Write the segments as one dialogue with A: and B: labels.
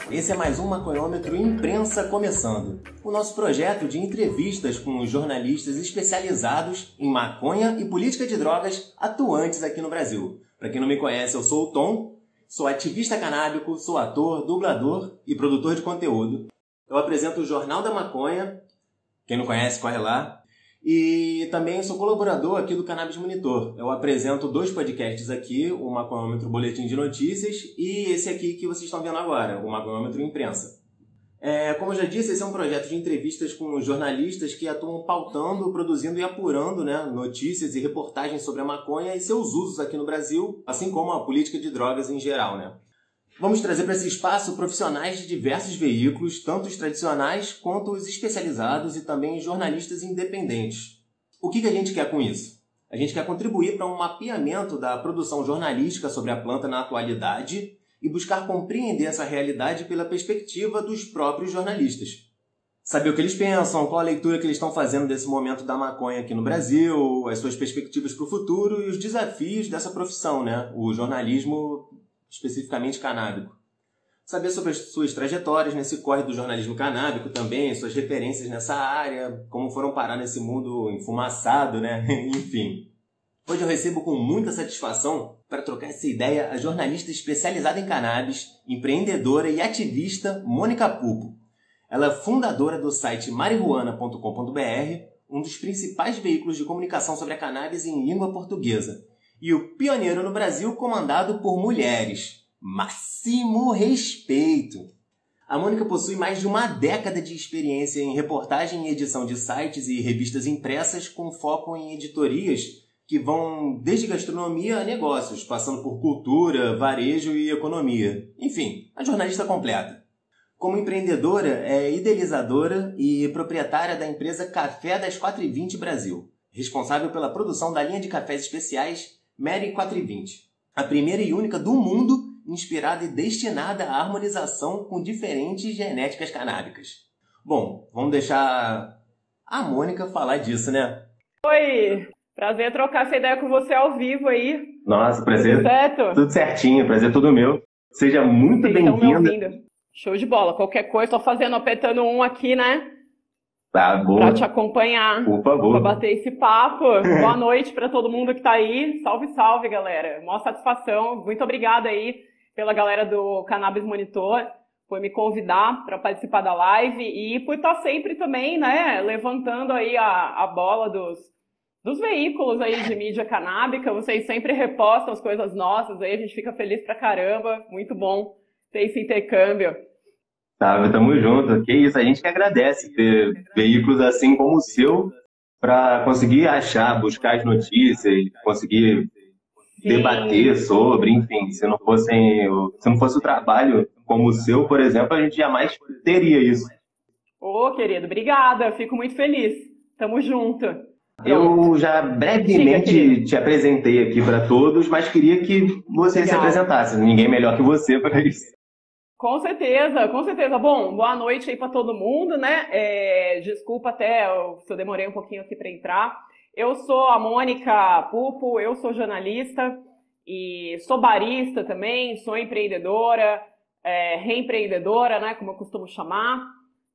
A: Esse é mais um Maconhômetro Imprensa começando. O nosso projeto de entrevistas com jornalistas especializados em maconha e política de drogas atuantes aqui no Brasil. Para quem não me conhece, eu sou o Tom, sou ativista canábico, sou ator, dublador e produtor de conteúdo. Eu apresento o Jornal da Maconha, quem não conhece, corre lá. E também sou colaborador aqui do Cannabis Monitor. Eu apresento 2 podcasts aqui, o Maconhômetro Boletim de Notícias e esse aqui que vocês estão vendo agora, o Maconhômetro Imprensa. Como eu já disse, esse é um projeto de entrevistas com jornalistas que atuam pautando, produzindo e apurando, notícias e reportagens sobre a maconha e seus usos aqui no Brasil, assim como a política de drogas em geral, Vamos trazer para esse espaço profissionais de diversos veículos, tanto os tradicionais quanto os especializados e também jornalistas independentes. O que a gente quer com isso? A gente quer contribuir para um mapeamento da produção jornalística sobre a planta na atualidade e buscar compreender essa realidade pela perspectiva dos próprios jornalistas. Saber o que eles pensam, qual a leitura que eles estão fazendo desse momento da maconha aqui no Brasil, as suas perspectivas para o futuro e os desafios dessa profissão, o jornalismo especificamente canábico. Saber sobre as suas trajetórias nesse corre do jornalismo canábico também, suas referências nessa área, como foram parar nesse mundo enfumaçado, Enfim. Hoje eu recebo com muita satisfação para trocar essa ideia a jornalista especializada em cannabis, empreendedora e ativista Mônica Pupo. Ela é fundadora do site marihuana.com.br, um dos principais veículos de comunicação sobre a cannabis em língua portuguesa, e o pioneiro no Brasil comandado por mulheres. Máximo respeito! A Mônica possui mais de uma década de experiência em reportagem e edição de sites e revistas impressas com foco em editorias que vão desde gastronomia a negócios, passando por cultura, varejo e economia. Enfim, a jornalista completa. Como empreendedora, é idealizadora e proprietária da empresa Café das 4h20 Brasil, responsável pela produção da linha de cafés especiais Mary 420, a primeira e única do mundo inspirada e destinada à harmonização com diferentes genéticas canábicas. Bom, vamos deixar a Mônica falar disso,
B: Oi, prazer trocar essa ideia com você ao vivo aí.
A: Nossa, prazer.
B: Tudo certo?
A: Tudo certinho, prazer todo meu. Seja muito bem-vinda.
B: Show de bola, qualquer coisa, tô apertando um aqui,
A: Tá bom.
B: Pra te acompanhar.
A: Por favor.
B: Pra bater esse papo. Boa noite pra todo mundo que tá aí. Salve, salve, galera. Mó satisfação. Muito obrigada aí pela galera do Cannabis Monitor por me convidar para participar da live e por estar sempre também, levantando aí a bola dos veículos aí de mídia canábica. Vocês sempre repostam as coisas nossas aí, a gente fica feliz pra caramba. Muito bom ter esse intercâmbio.
A: Tá, tamo junto. Que isso, a gente que agradece ter veículos assim como o seu para conseguir achar, buscar as notícias, conseguir debater sobre, enfim, se não fosse o trabalho como o seu, por exemplo, a gente jamais teria isso.
B: Ô, querido, obrigada, fico muito feliz. Tamo junto.
A: Eu já brevemente te apresentei aqui para todos, mas queria que você se apresentasse. Ninguém melhor que você para isso.
B: Com certeza, com certeza. Bom, boa noite aí para todo mundo, Desculpa até se eu demorei um pouquinho aqui para entrar. Eu sou a Mônica Pupo, eu sou jornalista e sou barista também, sou empreendedora, reempreendedora, como eu costumo chamar.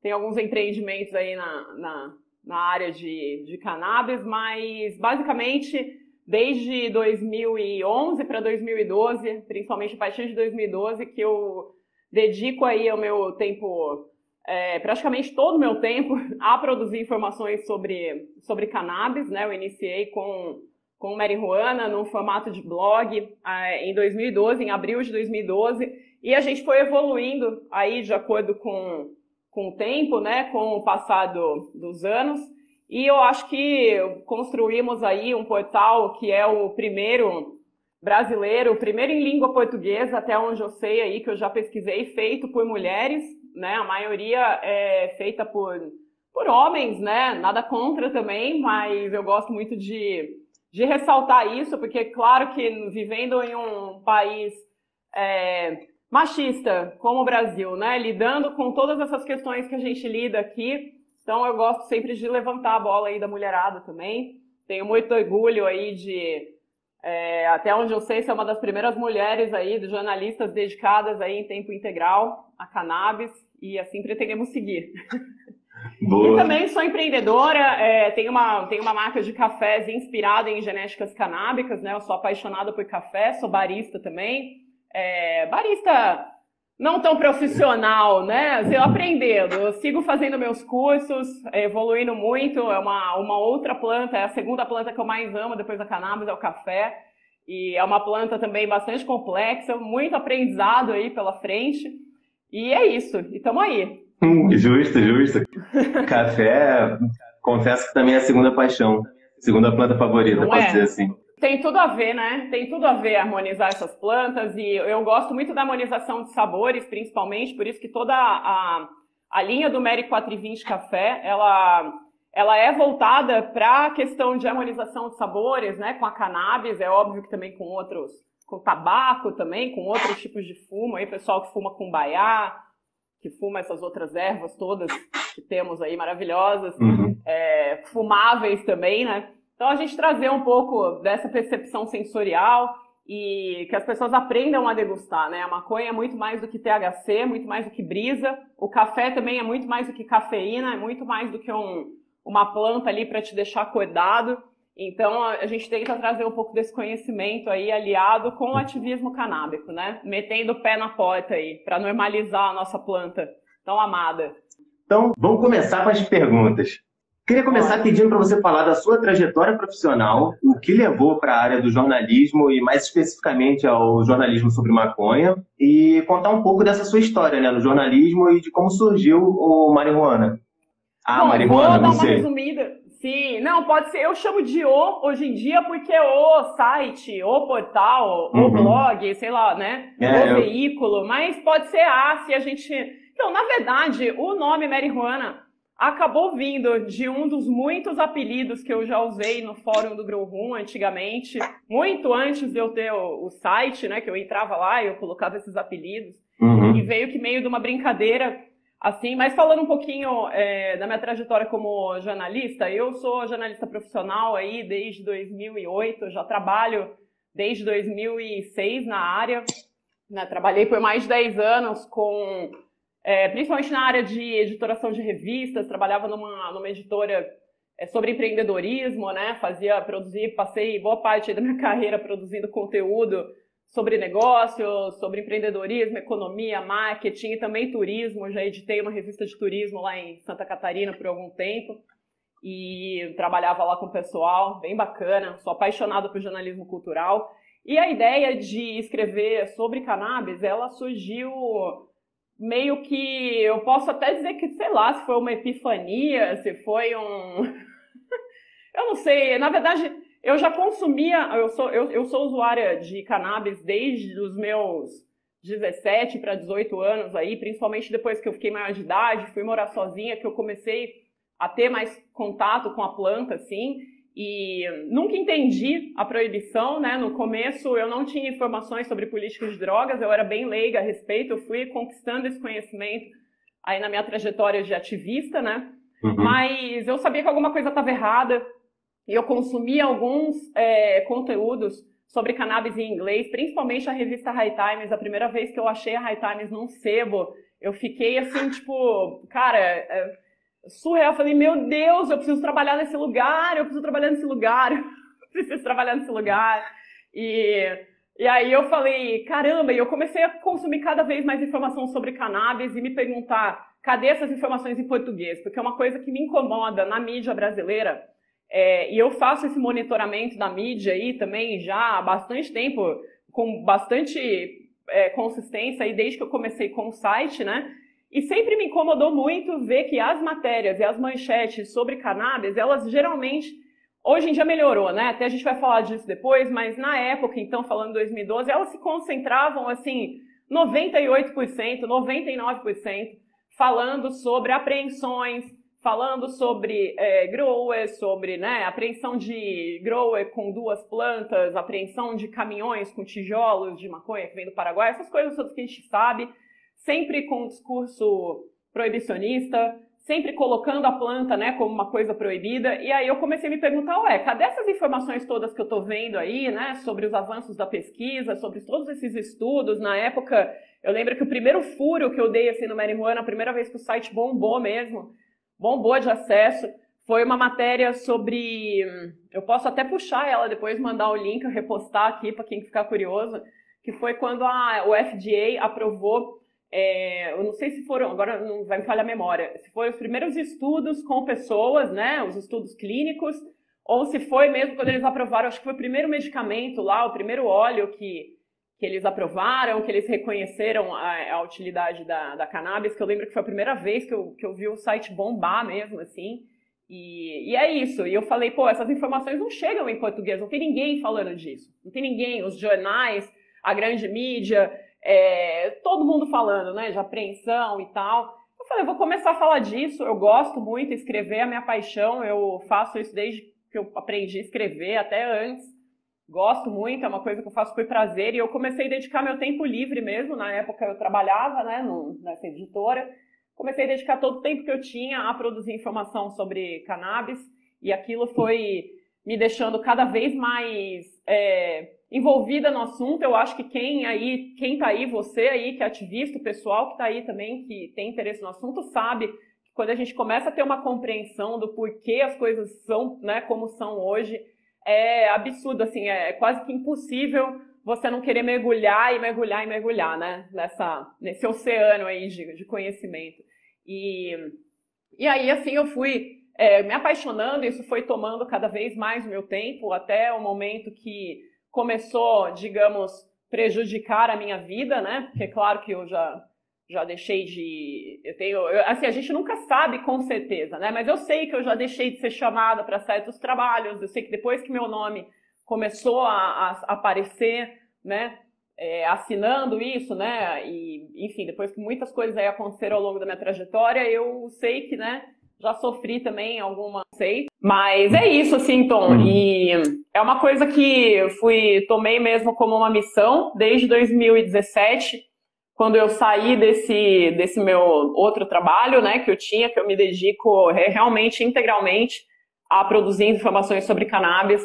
B: Tenho alguns empreendimentos aí na área de cannabis, mas basicamente desde 2011 para 2012, principalmente a partir de 2012, que eu dedico aí o meu tempo, praticamente todo o meu tempo, a produzir informações sobre cannabis, Eu iniciei com marihuana no formato de blog em 2012, em abril de 2012, e a gente foi evoluindo aí de acordo com o tempo, com o passar dos anos, e eu acho que construímos aí um portal que é o primeiro brasileiro, o primeiro em língua portuguesa, até onde eu sei aí, que eu já pesquisei, feito por mulheres, A maioria é feita por homens, Nada contra também, mas eu gosto muito de ressaltar isso, porque claro que vivendo em um país machista como o Brasil, lidando com todas essas questões que a gente lida aqui, então eu gosto sempre de levantar a bola aí da mulherada também. Tenho muito orgulho aí de Até onde eu sei, você é uma das primeiras mulheres aí, de jornalistas dedicadas aí em tempo integral a cannabis, e assim pretendemos seguir.
A: Boa.
B: E também sou empreendedora, tenho uma marca de cafés inspirada em genéticas canábicas, né? Eu sou apaixonada por café, sou barista também. Barista não tão profissional, né? Assim, eu aprendendo, eu sigo fazendo meus cursos, evoluindo muito. É uma outra planta, é a segunda planta que eu mais amo depois da cannabis, é o café. E é uma planta também bastante complexa, muito aprendizado aí pela frente. E é isso, e tamo aí.
A: Justo. Café, confesso que também é a segunda paixão, segunda planta favorita, posso dizer assim.
B: Tem tudo a ver, né? Tem tudo a ver harmonizar essas plantas, e eu gosto muito da harmonização de sabores, principalmente, por isso que toda a linha do Mary 420 Café, ela é voltada para a questão de harmonização de sabores, né? Com a cannabis, é óbvio que também com tabaco também, com outros tipos de fumo, aí pessoal que fuma cumbaiá, que fuma essas outras ervas todas que temos aí maravilhosas, fumáveis também, né? Então a gente trazer um pouco dessa percepção sensorial e que as pessoas aprendam a degustar, né? A maconha é muito mais do que THC, muito mais do que brisa. O café também é muito mais do que cafeína, é muito mais do que uma planta ali para te deixar acordado. Então a gente tenta trazer um pouco desse conhecimento aí aliado com o ativismo canábico, né? Metendo o pé na porta aí para normalizar a nossa planta tão amada.
A: Então vamos começar com as perguntas. Queria começar pedindo para você falar da sua trajetória profissional, o que levou para a área do jornalismo e mais especificamente ao jornalismo sobre maconha, e contar um pouco dessa sua história, né, no jornalismo e de como surgiu o Marihuana.
B: Marihuana, vou dar uma resumida. Sim, não, pode ser, eu chamo de hoje em dia porque é o site, o portal, o blog, sei lá, né, o veículo, mas pode ser se a gente... Então, na verdade, o nome Marihuana acabou vindo de um dos muitos apelidos que eu já usei no fórum do Grow Room antigamente, muito antes de eu ter o site, né, que eu entrava lá e eu colocava esses apelidos, e veio que meio de uma brincadeira, assim, mas falando um pouquinho da minha trajetória como jornalista, eu sou jornalista profissional aí desde 2008, já trabalho desde 2006 na área, né, trabalhei por mais de 10 anos principalmente na área de editoração de revistas, trabalhava numa editora sobre empreendedorismo, né? Passei boa parte da minha carreira produzindo conteúdo sobre negócios, sobre empreendedorismo, economia, marketing e também turismo. Já editei uma revista de turismo lá em Santa Catarina por algum tempo e trabalhava lá com o pessoal, bem bacana. Sou apaixonado por jornalismo cultural. E a ideia de escrever sobre cannabis, ela surgiu meio que, eu posso até dizer que, sei lá, se foi uma epifania, se foi eu não sei, na verdade, eu já consumia, eu sou usuária de cannabis desde os meus 17 para 18 anos aí, principalmente depois que eu fiquei maior de idade, fui morar sozinha, que eu comecei a ter mais contato com a planta, assim, e nunca entendi a proibição, né? No começo eu não tinha informações sobre políticas de drogas, eu era bem leiga a respeito, eu fui conquistando esse conhecimento aí na minha trajetória de ativista, né? Mas eu sabia que alguma coisa estava errada e eu consumia alguns conteúdos sobre cannabis em inglês, principalmente a revista High Times. A primeira vez que eu achei a High Times num sebo, eu fiquei assim, tipo, cara... surreal, eu falei, meu Deus, eu preciso trabalhar nesse lugar, e aí eu falei, caramba, e eu comecei a consumir cada vez mais informação sobre cannabis e me perguntar, cadê essas informações em português? Porque é uma coisa que me incomoda na mídia brasileira, e eu faço esse monitoramento da mídia aí também já há bastante tempo, com bastante consistência aí desde que eu comecei com o site, né? E sempre me incomodou muito ver que as matérias e as manchetes sobre cannabis, elas geralmente, hoje em dia melhorou, né? Até a gente vai falar disso depois, mas na época, então, falando 2012, elas se concentravam, assim, 98%, 99%, falando sobre apreensões, falando sobre growers, sobre, né, apreensão de grower com 2 plantas, apreensão de caminhões com tijolos de maconha que vem do Paraguai, essas coisas todas que a gente sabe, sempre com um discurso proibicionista, sempre colocando a planta, né, como uma coisa proibida. E aí eu comecei a me perguntar, ué, cadê essas informações todas que eu estou vendo aí, né, sobre os avanços da pesquisa, sobre todos esses estudos? Na época, eu lembro que o primeiro furo que eu dei assim no Marihuana, a primeira vez que o site bombou mesmo, bombou de acesso, foi uma matéria sobre, eu posso até puxar ela depois, mandar o link, repostar aqui para quem ficar curioso, que foi quando o FDA aprovou, eu não sei se foram, agora não vai me falhar a memória, se foram os primeiros estudos com pessoas, né, os estudos clínicos, ou se foi mesmo quando eles aprovaram, acho que foi o primeiro medicamento lá, o primeiro óleo que eles aprovaram, que eles reconheceram a utilidade da cannabis, que eu lembro que foi a primeira vez que eu vi o site bombar mesmo, assim. E é isso, e eu falei, pô, essas informações não chegam em português, não tem ninguém falando disso, não tem ninguém, os jornais, a grande mídia, todo mundo falando, né, de apreensão e tal. Eu falei, vou começar a falar disso, eu gosto muito, escrever é a minha paixão, eu faço isso desde que eu aprendi a escrever, até antes, gosto muito, é uma coisa que eu faço por prazer, e eu comecei a dedicar meu tempo livre mesmo, na época eu trabalhava, né, nessa editora. Comecei a dedicar todo o tempo que eu tinha a produzir informação sobre cannabis e aquilo foi me deixando cada vez mais envolvida no assunto. Eu acho que quem tá aí, você aí que é ativista, o pessoal que tá aí também, que tem interesse no assunto, sabe que quando a gente começa a ter uma compreensão do porquê as coisas são, né, como são hoje, é absurdo, assim, é quase que impossível você não querer mergulhar, né, nesse oceano aí de conhecimento. E aí, assim, eu fui me apaixonando, isso foi tomando cada vez mais o meu tempo, até o momento que começou, digamos, prejudicar a minha vida, né, porque claro que eu já deixei assim, a gente nunca sabe com certeza, né, mas eu sei que eu já deixei de ser chamada para certos trabalhos, eu sei que depois que meu nome começou a aparecer, né, assinando isso, né, e enfim, depois que muitas coisas aí aconteceram ao longo da minha trajetória, eu sei que, né, já sofri também alguma, sei, mas é isso, assim, Tom, e é uma coisa que eu tomei mesmo como uma missão desde 2017, quando eu saí desse meu outro trabalho, né, que eu me dedico realmente integralmente a produzir informações sobre cannabis.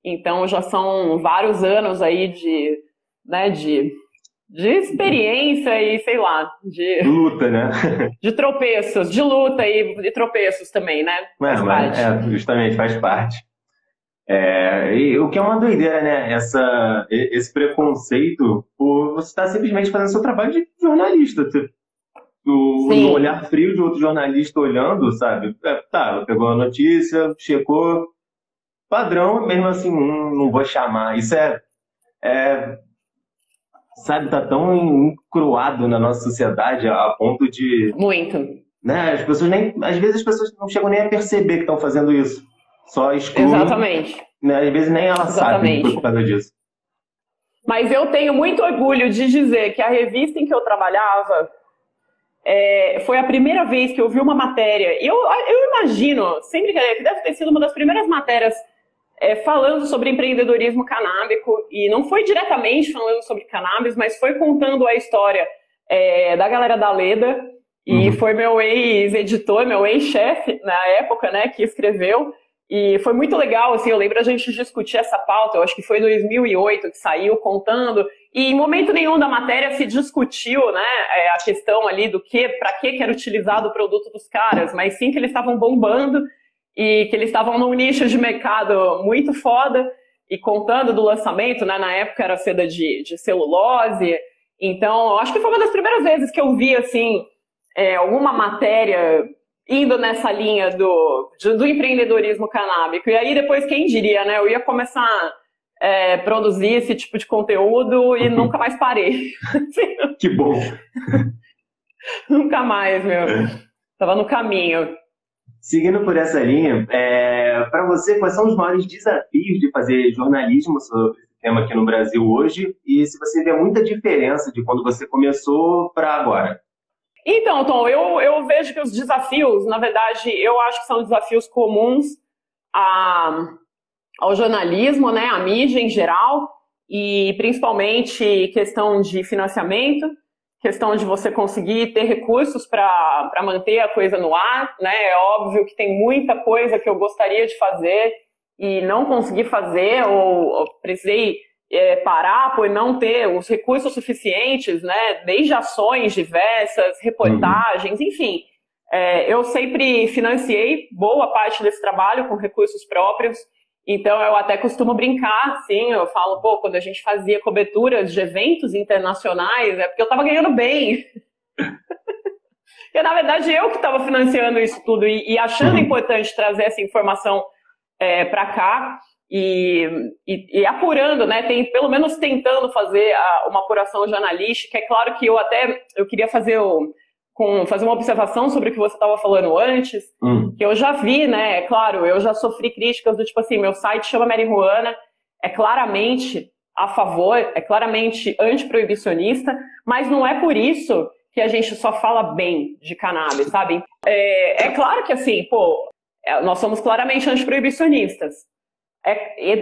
B: Então já são vários anos aí de experiência e, sei lá, de
A: luta, né?
B: De tropeços, de luta e de tropeços também, né?
A: Justamente, faz parte. E o que é uma doideira, né? Esse preconceito por você estar simplesmente fazendo seu trabalho de jornalista. No olhar frio de outro jornalista olhando, sabe? Pegou a notícia, checou, padrão, mesmo assim, não vou chamar. Isso sabe, tá tão encruado na nossa sociedade a ponto de...
B: Muito.
A: Né, às vezes as pessoas não chegam nem a perceber que estão fazendo isso. Só excluem.
B: Exatamente.
A: Né, às vezes nem ela sabe que foi por causa disso.
B: Mas eu tenho muito orgulho de dizer que a revista em que eu trabalhava foi a primeira vez que eu vi uma matéria. E eu imagino, sem brincadeira, que deve ter sido uma das primeiras matérias falando sobre empreendedorismo canábico, e não foi diretamente falando sobre cannabis, mas foi contando a história da galera da Leda, e foi meu ex-editor, meu ex-chefe na época, né, que escreveu, e foi muito legal, assim, eu lembro a gente discutir essa pauta, eu acho que foi em 2008 que saiu contando, e em momento nenhum da matéria se discutiu, né, a questão ali para que era utilizado o produto dos caras, mas sim que eles estavam bombando, e que eles estavam num nicho de mercado muito foda, e contando do lançamento, né, na época era seda de celulose, então acho que foi uma das primeiras vezes que eu vi, assim, alguma matéria indo nessa linha do empreendedorismo canábico, e aí depois, quem diria, né, eu ia começar a produzir esse tipo de conteúdo e nunca mais parei.
A: Que bom!
B: Nunca mais, meu. Tava no caminho.
A: Seguindo por essa linha, para você, quais são os maiores desafios de fazer jornalismo sobre esse tema aqui no Brasil hoje? E se você vê muita diferença de quando você começou para agora?
B: Então, Tom, eu vejo que os desafios, na verdade, eu acho que são desafios comuns ao jornalismo, né, à mídia em geral, e principalmente questão de financiamento, questão de você conseguir ter recursos para manter a coisa no ar, né? É óbvio que tem muita coisa que eu gostaria de fazer e não consegui fazer, ou precisei parar por não ter os recursos suficientes, né? Desde ações diversas, reportagens, enfim. Eu sempre financiei boa parte desse trabalho com recursos próprios, então eu até costumo brincar, assim, eu falo, pô, quando a gente fazia coberturas de eventos internacionais, é porque eu estava ganhando bem. Porque, na verdade, eu que estava financiando isso tudo e achando importante trazer essa informação para cá e apurando, né? Pelo menos tentando fazer uma apuração jornalística. É claro que eu queria fazer uma observação sobre o que você estava falando antes, que eu já vi, né? É claro, eu já sofri críticas do tipo assim, meu site chama Marihuana, é claramente a favor, é claramente antiproibicionista, mas não é por isso que a gente só fala bem de cannabis, sabe? É claro que assim, pô, nós somos claramente antiproibicionistas.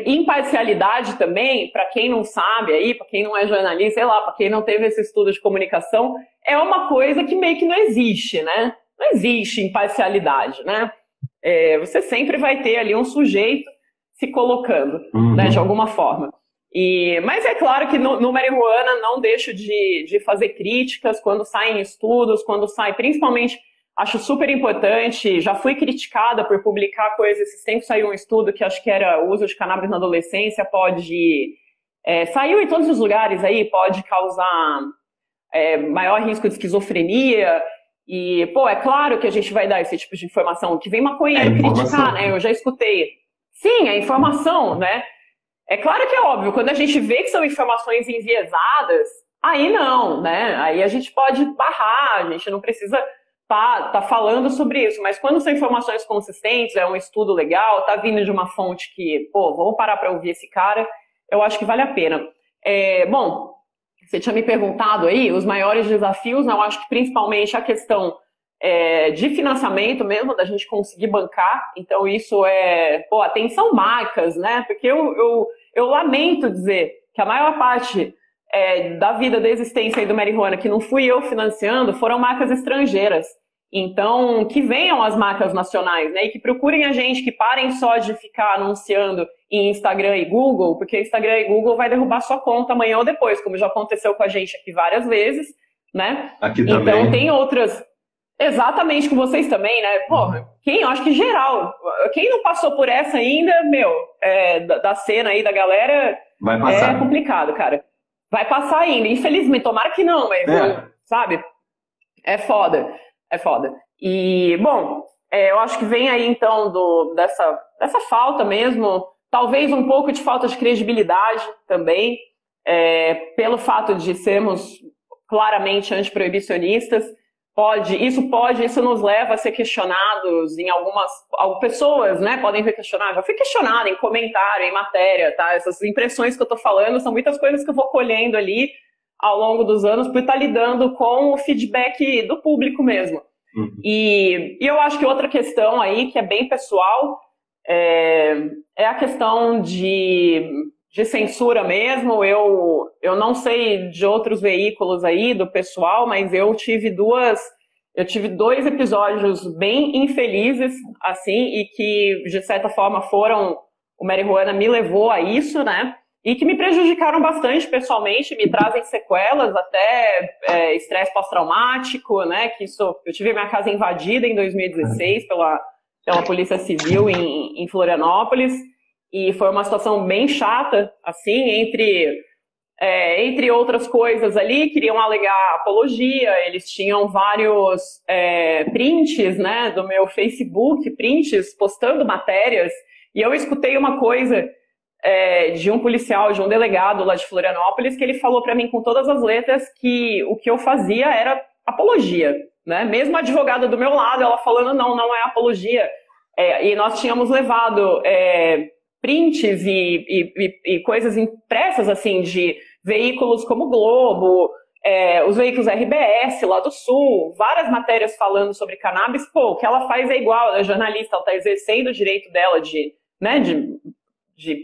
B: Imparcialidade também, para quem não sabe aí, para quem não é jornalista, sei lá, para quem não teve esse estudo de comunicação, é uma coisa que meio que não existe, né? Não existe imparcialidade, né? Você sempre vai ter ali um sujeito se colocando, né, de alguma forma. Mas é claro que no Marihuana não deixo de fazer críticas quando saem estudos, quando sai, principalmente, acho super importante, já fui criticada por publicar coisas, esses tempos saiu um estudo que acho que era o uso de cannabis na adolescência saiu em todos os lugares aí, pode causar maior risco de esquizofrenia, e, pô, é claro que a gente vai dar esse tipo de informação, que vem maconheiro criticar, né, eu já escutei. Sim, é informação, né? É claro que é óbvio, quando a gente vê que são informações enviesadas, aí não, né? Aí a gente pode barrar, a gente não precisa tá falando sobre isso, mas quando são informações consistentes, é um estudo legal, tá vindo de uma fonte que, pô, vamos parar para ouvir esse cara, eu acho que vale a pena. Bom, você tinha me perguntado aí os maiores desafios, né? Eu acho que principalmente a questão de financiamento mesmo, da gente conseguir bancar, então isso atenção marcas, né? Porque eu lamento dizer que a maior parte da vida da existência aí do Marihuana, que não fui eu financiando, foram marcas estrangeiras. Então, que venham as marcas nacionais, né? E que procurem a gente, que parem só de ficar anunciando em Instagram e Google, porque Instagram e Google vai derrubar sua conta amanhã ou depois, como já aconteceu com a gente aqui várias vezes, né?
A: Aqui também.
B: Então, tem outras... Exatamente, com vocês também, né? Porra, eu acho que geral, quem não passou por essa ainda, da cena aí da galera,
A: vai passar.
B: É complicado, cara. Vai passar ainda, infelizmente, tomara que não, mas, sabe? É foda. E, bom, eu acho que vem aí, então, dessa falta mesmo, talvez um pouco de falta de credibilidade também, pelo fato de sermos claramente antiproibicionistas. Isso nos leva a ser questionados em algumas pessoas, né, podem ser questionadas. Já fui questionada em comentário, em matéria, tá? Essas impressões que eu tô falando são muitas coisas que eu vou colhendo ali ao longo dos anos por estar lidando com o feedback do público mesmo. E eu acho que outra questão aí, que é bem pessoal, é a questão de censura mesmo. Eu não sei de outros veículos aí do pessoal, mas eu tive dois episódios bem infelizes, assim, e que, de certa forma, o Marihuana me levou a isso, né? E que me prejudicaram bastante pessoalmente, me trazem sequelas, até estresse pós-traumático, né? Eu tive minha casa invadida em 2016 pela Polícia Civil em Florianópolis, e foi uma situação bem chata, assim, entre outras coisas ali, queriam alegar apologia, eles tinham vários prints, né, do meu Facebook, prints postando matérias, e eu escutei uma coisa de um policial, de um delegado lá de Florianópolis, que ele falou para mim com todas as letras que o que eu fazia era apologia, né? Mesmo a advogada do meu lado, ela falando, não é apologia. E nós tínhamos levado prints e coisas impressas, assim, de veículos como o Globo, os veículos RBS lá do Sul, várias matérias falando sobre cannabis. Pô, o que ela faz é igual, ela é jornalista, ela está exercendo o direito dela de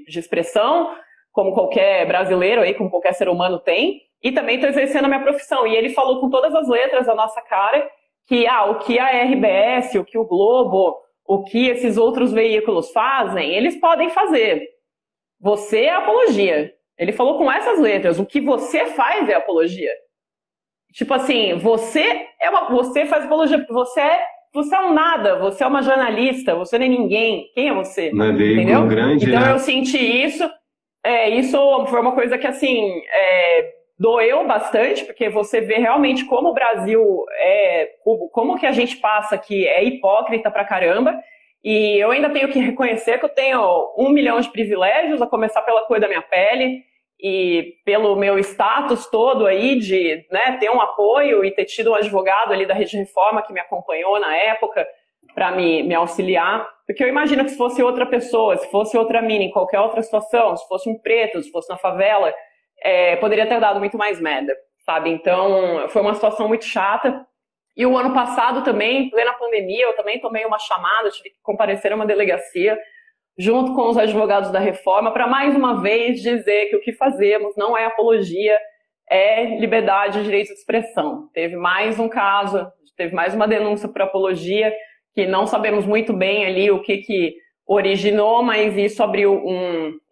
B: expressão, como qualquer brasileiro aí, como qualquer ser humano tem, e também estou exercendo a minha profissão. E ele falou com todas as letras da nossa cara que o que a RBS, o que o Globo, o que esses outros veículos fazem, eles podem fazer. Você é apologia. Ele falou com essas letras, o que você faz é apologia. Tipo assim, você faz apologia, porque você é um nada, você é uma jornalista, você não é ninguém. Quem é você?
A: Não é veículo grande,
B: então
A: né?
B: eu senti isso. Isso foi uma coisa que, assim, doeu bastante, porque você vê realmente como o Brasil como que a gente passa que é hipócrita pra caramba. E eu ainda tenho que reconhecer que eu tenho 1 milhão de privilégios, a começar pela cor da minha pele e pelo meu status todo aí de, né, ter um apoio e ter tido um advogado ali da Rede Reforma que me acompanhou na época para me auxiliar. Porque eu imagino que se fosse outra pessoa, se fosse outra mina em qualquer outra situação, se fosse um preto, se fosse na favela, poderia ter dado muito mais merda, sabe? Então, foi uma situação muito chata. E o ano passado também, em plena pandemia, eu também tomei uma chamada, tive que comparecer a uma delegacia, junto com os advogados da reforma, para mais uma vez dizer que o que fazemos não é apologia, é liberdade de direito de expressão. Teve mais um caso, teve mais uma denúncia por apologia, que não sabemos muito bem ali o que originou, mas isso abriu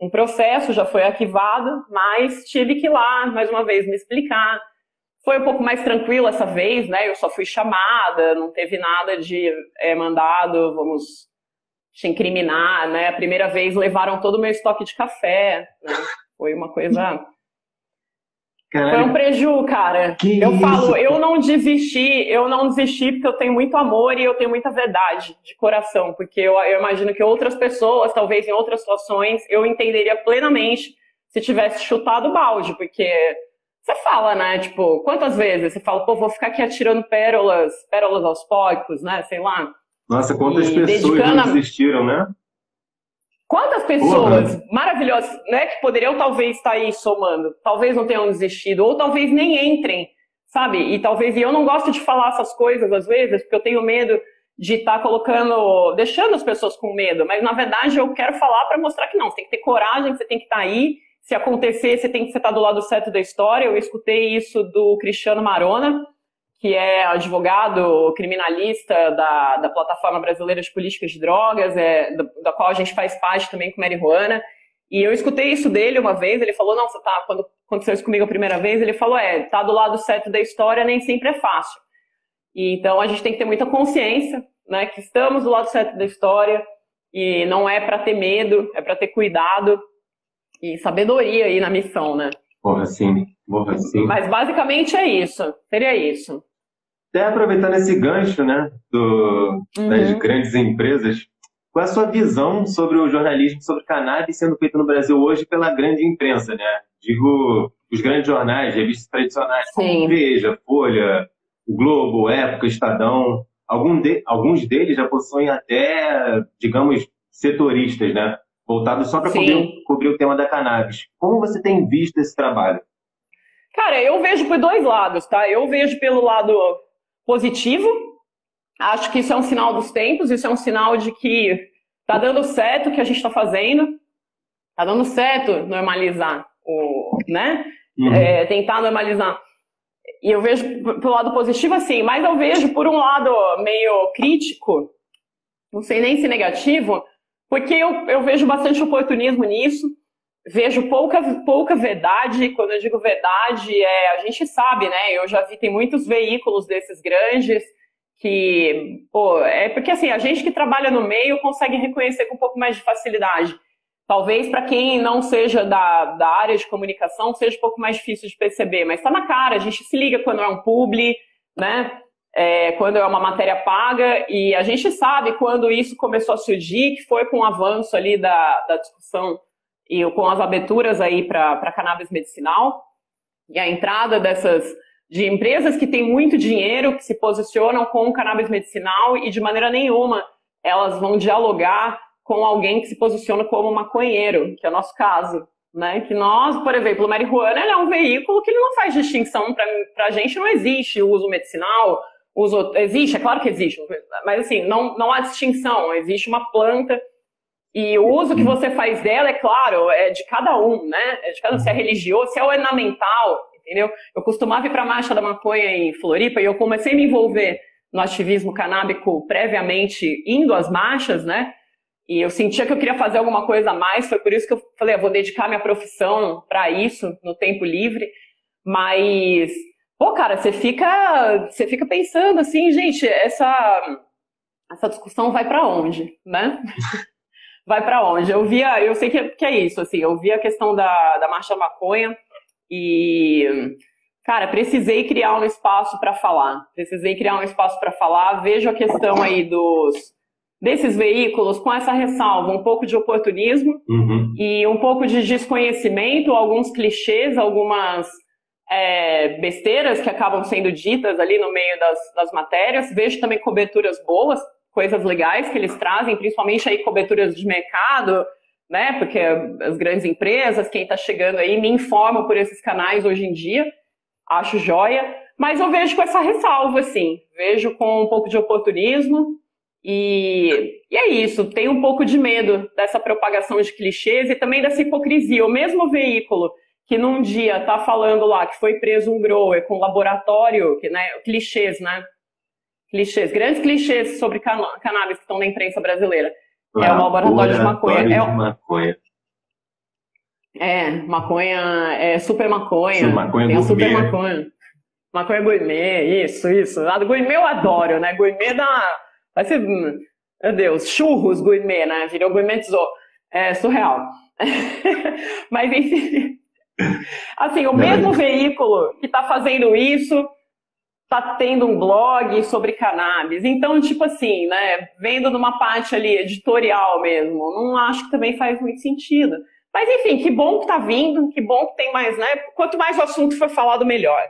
B: um processo, já foi arquivado, mas tive que ir lá, mais uma vez, me explicar. Foi um pouco mais tranquilo essa vez, né? Eu só fui chamada, não teve nada de mandado, vamos te incriminar, né? A primeira vez levaram todo o meu estoque de café, né? Foi uma coisa...
A: Caralho.
B: Foi um preju, cara. Falo, eu não desisti porque eu tenho muito amor e eu tenho muita verdade de coração, porque eu imagino que outras pessoas, talvez em outras situações, eu entenderia plenamente se tivesse chutado o balde, porque... Você fala, né, tipo, quantas vezes você fala, pô, vou ficar aqui atirando pérolas aos porcos, né, sei lá.
A: Nossa, quantas pessoas não desistiram, né?
B: Quantas pessoas maravilhosas, né, que poderiam talvez estar aí somando, talvez não tenham desistido, ou talvez nem entrem, sabe? E talvez, e eu não gosto de falar essas coisas às vezes, porque eu tenho medo de estar deixando as pessoas com medo, mas na verdade eu quero falar para mostrar que não, você tem que ter coragem, você tem que estar aí. Se acontecer, você tem que estar do lado certo da história. Eu escutei isso do Cristiano Marona, que é advogado criminalista da Plataforma Brasileira de Políticas de Drogas, da qual a gente faz parte também com Marihuana. E eu escutei isso dele uma vez, ele falou, não, quando aconteceu isso comigo a primeira vez, ele falou, tá do lado certo da história nem sempre é fácil. E, então a gente tem que ter muita consciência, né, que estamos do lado certo da história e não é para ter medo, é para ter cuidado. E sabedoria aí na missão, né?
A: Porra, sim.
B: Mas basicamente é isso. Seria isso.
A: Até aproveitando esse gancho, né? Das grandes empresas, qual é a sua visão sobre o jornalismo sobre cannabis sendo feito no Brasil hoje pela grande imprensa, né? Digo, os grandes jornais, revistas tradicionais, como Veja, Folha, o Globo, Época, Estadão. Alguns deles já possuem até, digamos, setoristas, né? Voltado só para cobrir o tema da cannabis. Como você tem visto esse trabalho?
B: Cara, eu vejo por dois lados, tá? Eu vejo pelo lado positivo. Acho que isso é um sinal dos tempos, isso é um sinal de que tá dando certo o que a gente está fazendo. Tá dando certo normalizar, né? Tentar normalizar. E eu vejo pelo lado positivo assim, mas eu vejo por um lado meio crítico, não sei nem se negativo, porque eu vejo bastante oportunismo nisso, vejo pouca verdade. Quando eu digo verdade, a gente sabe, né? Eu já vi, tem muitos veículos desses grandes que, porque assim, a gente que trabalha no meio consegue reconhecer com um pouco mais de facilidade. Talvez para quem não seja da área de comunicação seja um pouco mais difícil de perceber, mas tá na cara, a gente se liga quando é um publi, né? Quando é uma matéria paga, e a gente sabe quando isso começou a surgir, que foi com o avanço ali da discussão e com as aberturas aí para cannabis medicinal, e a entrada de empresas que têm muito dinheiro, que se posicionam com o cannabis medicinal e de maneira nenhuma elas vão dialogar com alguém que se posiciona como maconheiro, que é o nosso caso, né? Que nós, por exemplo, o Marihuana, ele é um veículo que ele não faz distinção, pra gente não existe o uso medicinal. Existe, é claro que existe, mas assim, não há distinção, existe uma planta e o uso que você faz dela, é claro, é de cada um, né? É de cada um, se é religioso, se é ornamental, entendeu? Eu costumava ir para a Marcha da Maconha em Floripa e eu comecei a me envolver no ativismo canábico previamente indo às marchas, né? E eu sentia que eu queria fazer alguma coisa a mais, foi por isso que eu falei, eu vou dedicar minha profissão para isso, no tempo livre. Mas, pô, cara, você fica pensando assim, gente, essa discussão vai para onde, né? Vai para onde? Eu sei que é isso, assim, eu vi a questão da Marcha Maconha e, cara, precisei criar um espaço para falar. Vejo a questão aí desses veículos com essa ressalva, um pouco de oportunismo e um pouco de desconhecimento, alguns clichês, algumas besteiras que acabam sendo ditas ali no meio das matérias. Vejo também coberturas boas, coisas legais que eles trazem, principalmente aí coberturas de mercado, né? Porque as grandes empresas, quem está chegando aí, me informam por esses canais hoje em dia. Acho joia. Mas eu vejo com essa ressalva, assim. Vejo com um pouco de oportunismo. E é isso. Tenho um pouco de medo dessa propagação de clichês e também dessa hipocrisia. O mesmo veículo que num dia está falando lá que foi preso um grower com laboratório, né? Clichês, né? Grandes clichês sobre cannabis que estão na imprensa brasileira. É o laboratório de maconha. Maconha é super maconha.
A: Maconha
B: tem
A: gourmet.
B: A super maconha. Maconha gourmet, isso. A gourmet eu adoro, né? Gourmet vai ser, meu Deus, churros gourmet, né? Virou gourmetizou. É surreal. Mas enfim. Assim, o mesmo veículo que está fazendo isso tá tendo um blog sobre cannabis. Então, tipo assim, né, vendo numa parte ali editorial mesmo, não acho que também faz muito sentido. Mas enfim, que bom que tá vindo, que bom que tem mais, né? Quanto mais o assunto for falado, melhor.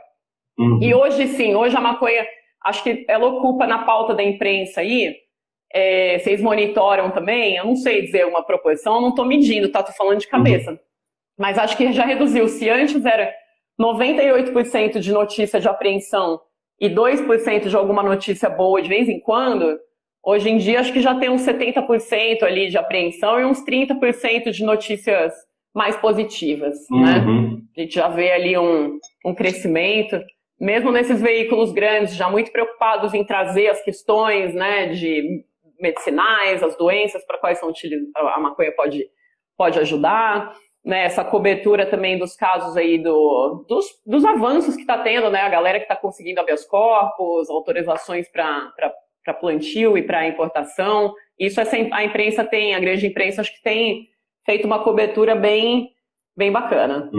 B: E hoje sim, hoje a maconha, acho que ela ocupa na pauta da imprensa aí. Vocês monitoram também? Eu não sei dizer uma proporção, eu não tô medindo, tá? Tô falando de cabeça. Mas acho que já reduziu. Se antes era 98% de notícia de apreensão e 2% de alguma notícia boa de vez em quando, hoje em dia acho que já tem uns 70% ali de apreensão e uns 30% de notícias mais positivas, né? A gente já vê ali um crescimento, mesmo nesses veículos grandes, já muito preocupados em trazer as questões, né, de medicinais, as doenças para quais a maconha pode ajudar. Né, essa cobertura também dos casos aí dos avanços que está tendo, né, a galera que está conseguindo habeas corpus, autorizações para plantio e para importação. Isso a imprensa a grande imprensa acho que tem feito uma cobertura bem bacana.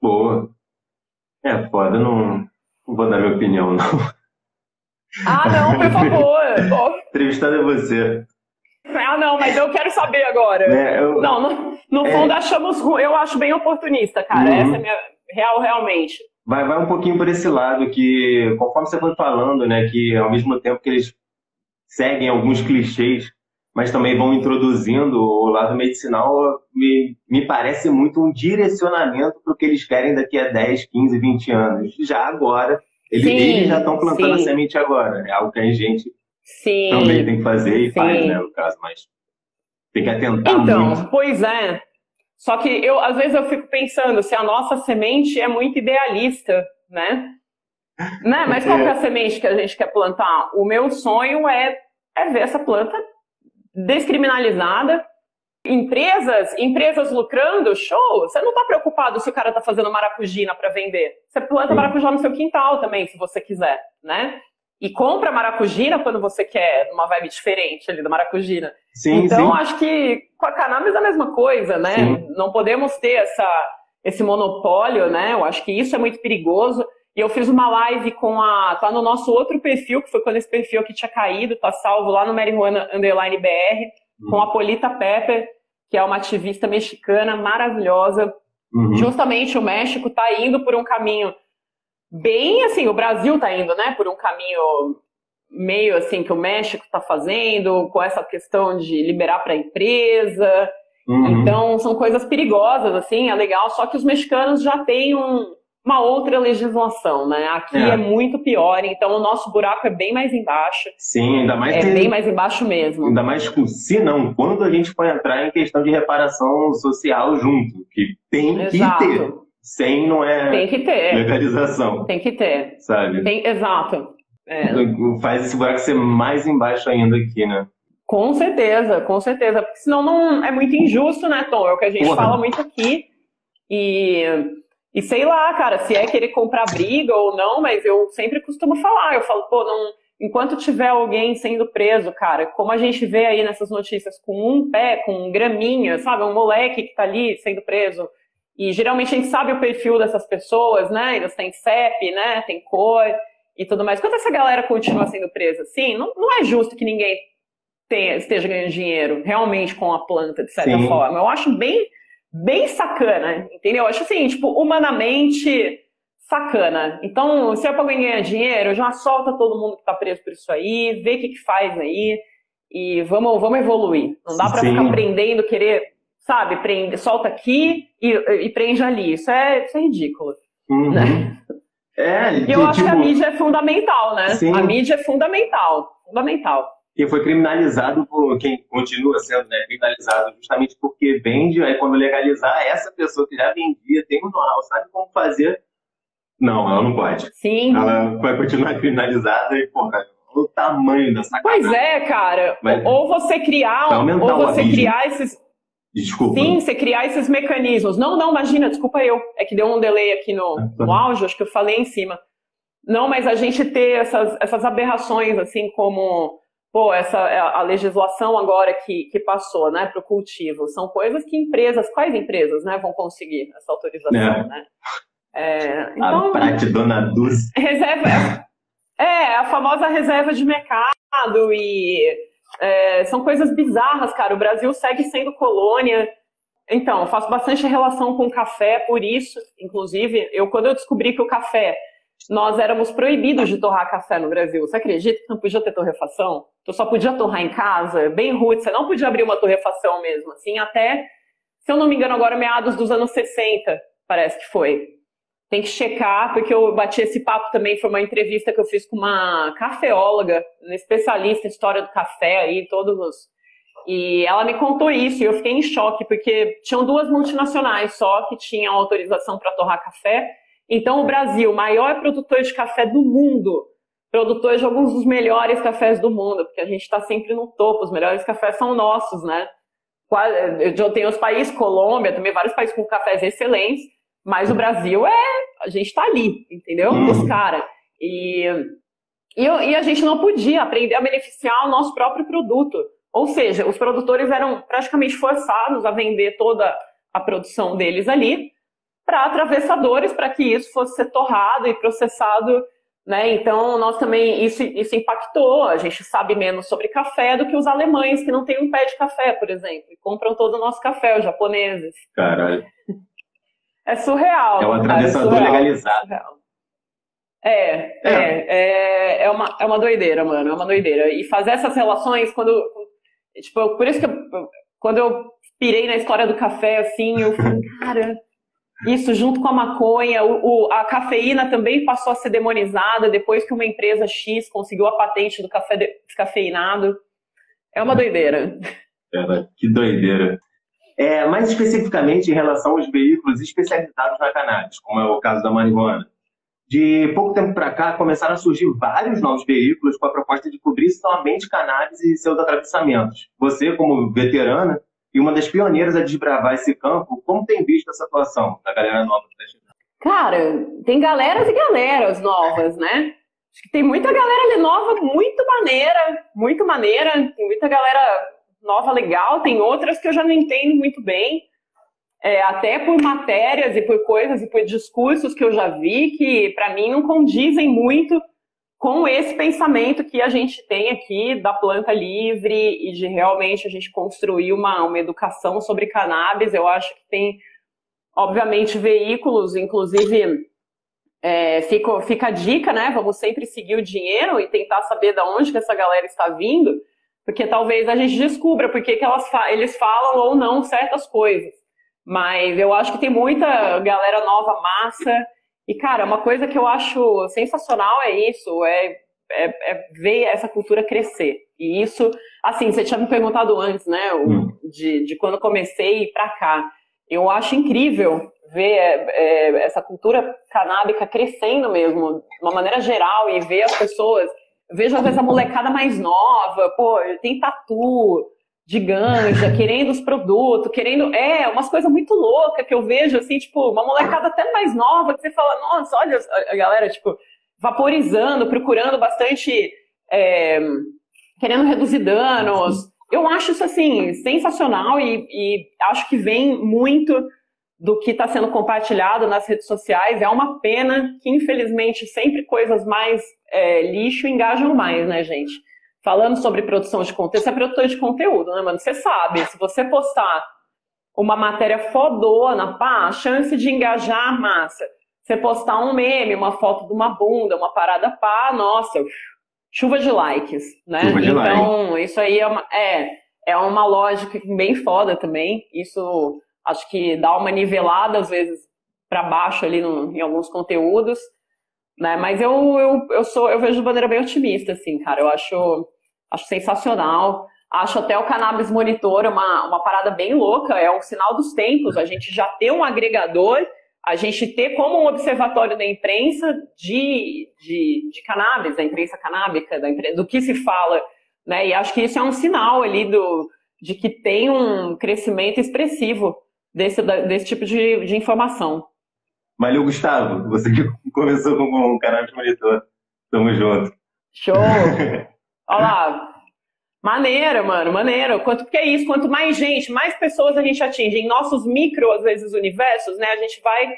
A: Boa. Foda, não vou dar minha opinião, não.
B: Não, por favor.
A: Entrevistado é você.
B: Não, mas eu quero saber agora. Não, no fundo eu acho bem oportunista, cara. Essa é a minha realmente.
A: Vai um pouquinho por esse lado que, conforme você foi falando, né, que ao mesmo tempo que eles seguem alguns clichês, mas também vão introduzindo o lado medicinal, me parece muito um direcionamento para o que eles querem daqui a 10, 15, 20 anos. Já agora, eles já estão plantando a semente agora. É algo que a gente também tem que fazer e faz, né, no caso, mas tem que atentar muito.
B: Então, pois é. Só que às vezes eu fico pensando se a nossa semente é muito idealista, né? Mas qual que é a semente que a gente quer plantar? O meu sonho é ver essa planta descriminalizada, empresas lucrando, show! Você não está preocupado se o cara está fazendo maracujina para vender. Você planta maracujá no seu quintal também, se você quiser, né? E compra maracujina quando você quer, numa vibe diferente ali da maracujina. Então, acho que com a cannabis é a mesma coisa, né? Não podemos ter esse monopólio, né? Eu acho que isso é muito perigoso. E eu fiz uma live tá no nosso outro perfil, que foi quando esse perfil aqui tinha caído, tá salvo lá no Marihuana_BR, com a Polita Pepper, que é uma ativista mexicana maravilhosa. Justamente o México tá indo por um caminho bem assim, o Brasil tá indo, né, por um caminho meio assim que o México tá fazendo, com essa questão de liberar para a empresa. Então, são coisas perigosas, assim, é legal, só que os mexicanos já têm uma outra legislação, né? Aqui é muito pior, então o nosso buraco é bem mais embaixo.
A: Sim, ainda mais
B: bem mais embaixo mesmo.
A: Ainda mais se não, quando a gente for entrar em questão de reparação social junto, que tem que ter. 100 não é
B: Tem que ter.
A: legalização.
B: Tem que ter.
A: Sabe?
B: Exato.
A: Faz esse buraco ser mais embaixo ainda aqui, né?
B: Com certeza, com certeza. Porque senão não é muito injusto, né, Tom? É o que a gente fala muito aqui. E sei lá, cara, se é querer comprar briga ou não, mas eu sempre costumo falar. Eu falo, pô, não, enquanto tiver alguém sendo preso, cara, como a gente vê aí nessas notícias, com um pé, com graminha, sabe? Um moleque que tá ali sendo preso. E geralmente a gente sabe o perfil dessas pessoas, né? Eles têm CEP, né? Tem cor e tudo mais. Enquanto essa galera continua sendo presa assim, não é justo que ninguém esteja ganhando dinheiro realmente com a planta, de certa forma. Eu acho bem sacana, entendeu? Eu acho assim, tipo, humanamente sacana. Então, se é pra alguém ganhar dinheiro, já solta todo mundo que tá preso por isso aí, vê o que faz aí e vamos evoluir. Não dá pra ficar prendendo, querer, sabe, solta aqui e prende ali. Isso é ridículo. Né? E eu acho que a mídia é fundamental, né? Sim. A mídia é fundamental.
A: Que foi criminalizado por quem continua sendo, né, criminalizado justamente porque vende, aí quando legalizar, essa pessoa que já vendia tem um know-how, sabe como fazer. Não, ela não pode.
B: Sim.
A: Ela vai continuar criminalizada e, porra, o tamanho dessa
B: Pois é, cara. Ou você criar esses...
A: Desculpa.
B: Sim, você criar esses mecanismos. Não, imagina, desculpa eu. É que deu um delay aqui no áudio, acho que eu falei em cima. Não, mas a gente ter essas aberrações, assim, como... Pô, a legislação agora que passou, né, para o cultivo, são coisas que quais empresas, né, vão conseguir essa autorização, né? Então,
A: a pratidona Dulce.
B: A famosa reserva de mercado são coisas bizarras, cara. O Brasil segue sendo colônia. Então, eu faço bastante relação com o café, por isso, inclusive, quando eu descobri que o café... Nós éramos proibidos de torrar café no Brasil. Você acredita que não podia ter torrefação? Tu só podia torrar em casa, bem rude. Você não podia abrir uma torrefação mesmo, assim, até, se eu não me engano, agora meados dos anos 60, parece que foi. Tem que checar, porque eu bati esse papo também, foi uma entrevista que eu fiz com uma cafeóloga, uma especialista em história do café aí, E ela me contou isso, e eu fiquei em choque, porque tinham 2 multinacionais só que tinham autorização para torrar café. Então, o Brasil, maior produtor de café do mundo, produtor de alguns dos melhores cafés do mundo, porque a gente está sempre no topo, os melhores cafés são nossos, né? Eu tenho os países, Colômbia, também vários países com cafés excelentes, mas o Brasil a gente está ali, entendeu? Os caras. E a gente não podia aprender a beneficiar o nosso próprio produto. Ou seja, os produtores eram praticamente forçados a vender toda a produção deles ali, para atravessadores, para que isso fosse ser torrado e processado, né? Então, nós também, isso impactou, a gente sabe menos sobre café do que os alemães, que não têm um pé de café, por exemplo, e compram todo o nosso café, os japoneses.
A: Caralho.
B: É surreal.
A: É um atravessador legalizado.
B: É uma doideira, mano, é uma doideira. E fazer essas relações, por isso que quando eu pirei na história do café, assim, eu falei, cara... Isso junto com a maconha, a cafeína também passou a ser demonizada depois que uma empresa X conseguiu a patente do café descafeinado. É uma doideira.
A: Que doideira. Mais especificamente em relação aos veículos especializados na cannabis, como é o caso da marihuana. De pouco tempo para cá, começaram a surgir vários novos veículos com a proposta de cobrir somente cannabis e seus atravessamentos. Você, como veterana, e uma das pioneiras a desbravar esse campo, como tem visto essa atuação da galera nova que está chegando?
B: Cara, tem galeras e galeras novas, né? Acho que tem muita galera ali nova, muito maneira. Tem muita galera nova legal, tem outras que eu já não entendo muito bem. Até por matérias e por coisas e por discursos que eu já vi que, para mim, não condizem muito com esse pensamento que a gente tem aqui da planta livre e de realmente a gente construir uma educação sobre cannabis. Eu acho que tem, obviamente, veículos, inclusive, fica a dica, né? Vamos sempre seguir o dinheiro e tentar saber de onde que essa galera está vindo, porque talvez a gente descubra por que eles falam ou não certas coisas. Mas eu acho que tem muita galera nova, massa. E, cara, uma coisa que eu acho sensacional é isso, ver essa cultura crescer. E isso, assim, você tinha me perguntado antes, né, de quando comecei a ir pra cá. Eu acho incrível ver essa cultura canábica crescendo mesmo, de uma maneira geral, e ver as pessoas. Eu vejo às vezes a molecada mais nova, pô, tem tatu de ganja, querendo os produtos, querendo. Umas coisas muito loucas que eu vejo, assim, tipo, uma molecada até mais nova, que você fala, nossa, olha a galera, tipo, vaporizando, procurando bastante, querendo reduzir danos. Eu acho isso, assim, sensacional e acho que vem muito do que está sendo compartilhado nas redes sociais. É uma pena que, infelizmente, sempre coisas mais lixo engajam mais, né, gente? Falando sobre produção de conteúdo, você é produtor de conteúdo, né, mano? Você sabe, se você postar uma matéria fodona, pá, a chance de engajar massa. Você postar um meme, uma foto de uma bunda, uma parada, pá, nossa, chuva de likes, né? Então, isso aí é uma lógica bem foda também. Isso acho que dá uma nivelada, às vezes, para baixo ali em alguns conteúdos, né? Mas eu vejo de maneira bem otimista, assim, cara. Eu acho sensacional. Acho até o Cannabis Monitor uma parada bem louca. É um sinal dos tempos. A gente já ter um agregador, a gente ter como um observatório da imprensa de cannabis, da imprensa canábica, do que se fala, né? E acho que isso é um sinal ali de que tem um crescimento expressivo desse tipo de informação.
A: Valeu, Gustavo. Você que começou com o Cannabis Monitor. Tamo junto.
B: Show! Olha lá. Maneiro, mano, maneiro. Porque é isso, quanto mais gente, mais pessoas a gente atinge. Em nossos micro, às vezes, universos, né? A gente vai...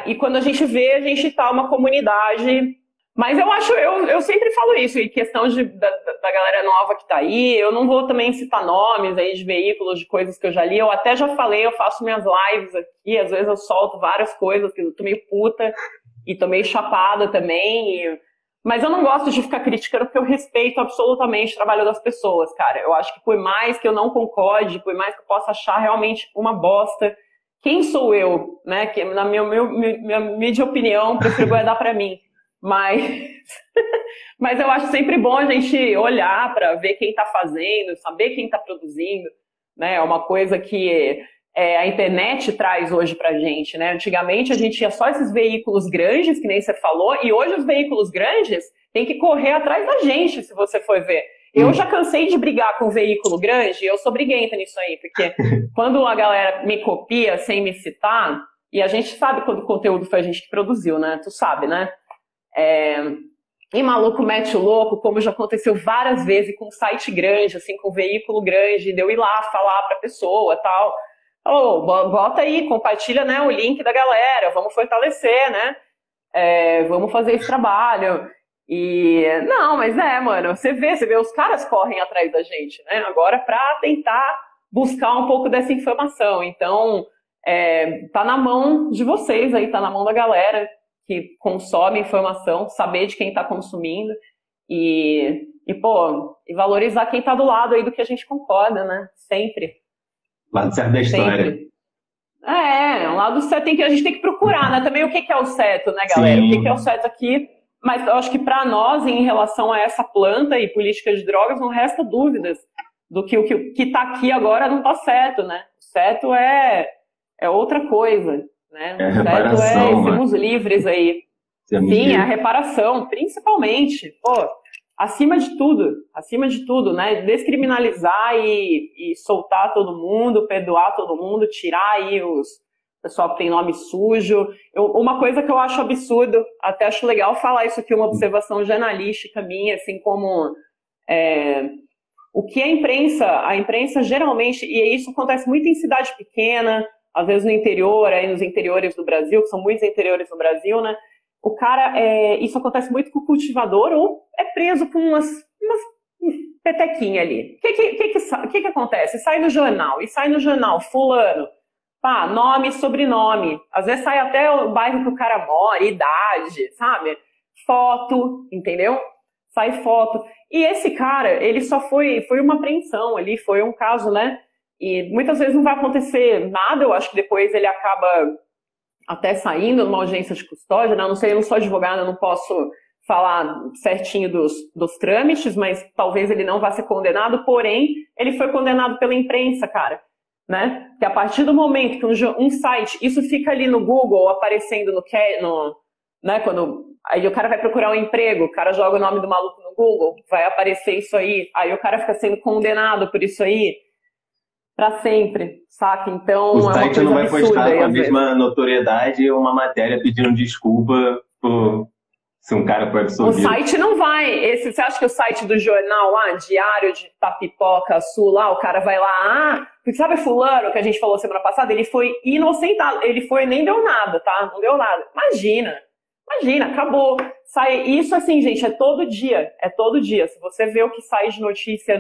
B: E quando a gente vê, a gente tá uma comunidade... Mas eu sempre falo isso, em questão da galera nova que tá aí. Eu não vou também citar nomes aí de veículos, de coisas que eu já li. Eu até já falei, eu faço minhas lives aqui, às vezes eu solto várias coisas, que eu tô meio puta e tô meio chapada também. Mas eu não gosto de ficar criticando, porque eu respeito absolutamente o trabalho das pessoas, cara. Eu acho que por mais que eu não concorde, por mais que eu possa achar realmente uma bosta, quem sou eu, né? Que na minha humilde opinião, prefiro guardar pra mim. Mas eu acho sempre bom a gente olhar para ver quem está fazendo, saber quem está produzindo, né? É uma coisa que a internet traz hoje para a gente, né? Antigamente a gente tinha só esses veículos grandes, que nem você falou, e hoje os veículos grandes têm que correr atrás da gente, se você for ver. Eu já cansei de brigar com veículo grande, eu sou briguenta nisso aí, porque quando a galera me copia sem me citar, e a gente sabe quando o conteúdo foi a gente que produziu, né? Tu sabe, né? E maluco mete o louco, como já aconteceu várias vezes com site grande, assim, com veículo grande, de eu ir lá falar pra pessoa, tal. Bota aí, compartilha, né, o link da galera, vamos fortalecer, né? Vamos fazer esse trabalho. Não, mas mano, você vê, os caras correm atrás da gente, né? Agora pra tentar buscar um pouco dessa informação. Então, tá na mão de vocês aí, tá na mão da galera que consome informação, saber de quem está consumindo e valorizar quem está do lado aí do que a gente concorda, né? Sempre.
A: Lado certo da história.
B: Um lado certo a gente tem que procurar, né? Também o que é o certo, né, galera? Sim. O que é o certo aqui? Mas eu acho que para nós, em relação a essa planta e política de drogas, não resta dúvidas do que o que está aqui agora não está certo, né? O certo é outra coisa. Né?
A: A reparação,
B: sermos livres aí. Sim, a reparação, principalmente. Acima de tudo, né? Descriminalizar e soltar todo mundo, perdoar todo mundo, tirar aí os pessoal que tem nome sujo. Uma coisa que eu acho absurdo, até acho legal falar isso aqui, uma observação jornalística minha, assim como o que a imprensa geralmente, e isso acontece muito em cidade pequena, às vezes no interior, aí nos interiores do Brasil, que são muitos interiores no Brasil, né? O cara, isso acontece muito com o cultivador ou é preso com umas petequinhas ali. O que acontece? Sai no jornal, fulano, pá, nome e sobrenome. Às vezes sai até o bairro que o cara mora, idade, sabe? Foto, entendeu? Sai foto. E esse cara, ele só foi uma apreensão ali, foi um caso, né? E muitas vezes não vai acontecer nada, eu acho que depois ele acaba até saindo numa audiência de custódia, né? Eu não sei, eu não sou advogada, eu não posso falar certinho dos trâmites, mas talvez ele não vá ser condenado, porém, ele foi condenado pela imprensa, cara. né? Que a partir do momento que um site, isso fica ali no Google, aparecendo né, aí o cara vai procurar um emprego, o cara joga o nome do maluco no Google, vai aparecer isso aí o cara fica sendo condenado por isso aí pra sempre, saca? Então
A: o
B: é uma
A: site
B: coisa
A: não vai
B: absurda
A: postar
B: aí,
A: com a
B: às vezes.
A: mesma notoriedade uma matéria pedindo desculpa por se um cara foi
B: O
A: absolvido.
B: site não vai. Você acha que o site do jornal lá, Diário de Tapipoca Sul, lá, o cara vai lá, porque sabe fulano que a gente falou semana passada? Ele foi inocentado, nem deu nada, tá? Não deu nada. Imagina, acabou. Isso assim, gente, é todo dia. Se você vê o que sai de notícia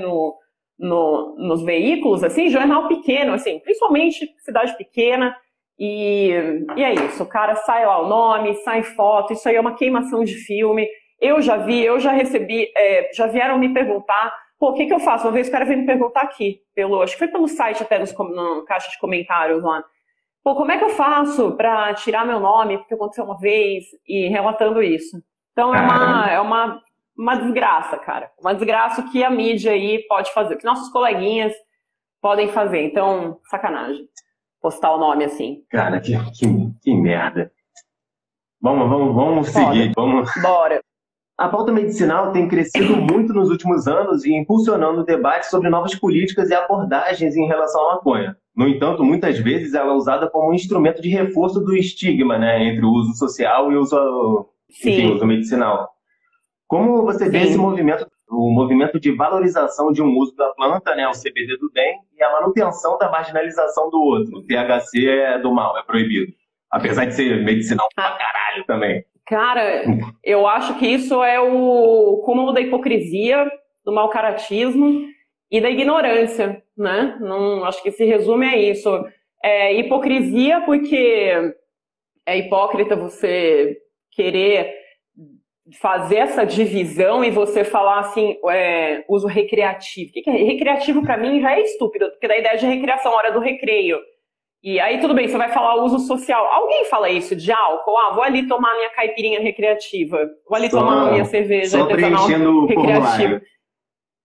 B: nos veículos, assim, jornal pequeno, assim, principalmente cidade pequena, e é isso, o cara sai lá o nome, sai foto, isso aí é uma queimação de filme. Eu já recebi, já vieram me perguntar, pô, o que eu faço? Uma vez o cara veio me perguntar aqui, acho que foi pelo site até, na caixa de comentários lá, pô, como é que eu faço pra tirar meu nome, porque aconteceu uma vez, e relatando isso. Então é uma desgraça, cara, uma desgraça que a mídia aí pode fazer, que nossos coleguinhas podem fazer, então, sacanagem. Postar o nome assim.
A: Cara, que merda. Vamos seguir.
B: Bora.
A: A pauta medicinal tem crescido muito nos últimos anos e impulsionando o debate sobre novas políticas e abordagens em relação à maconha. No entanto, muitas vezes ela é usada como um instrumento de reforço do estigma, né, entre o uso social e o uso medicinal. Como você vê esse movimento, o movimento de valorização de um uso da planta, né, o CBD do bem, e a manutenção da marginalização do outro, o THC é do mal, é proibido. Apesar de ser medicinal pra caralho também.
B: Cara, eu acho que isso é o cúmulo da hipocrisia, do mau caratismo e da ignorância, né? Não, acho que se resume a isso. É hipocrisia porque é hipócrita você querer fazer essa divisão e você falar assim, uso recreativo. O que é recreativo? Pra mim já é estúpido, porque da ideia de recreação, hora do recreio. E aí tudo bem, você vai falar uso social. Alguém fala isso de álcool? Vou ali tomar minha caipirinha recreativa, vou ali tomar minha cerveja artesanal recreativa.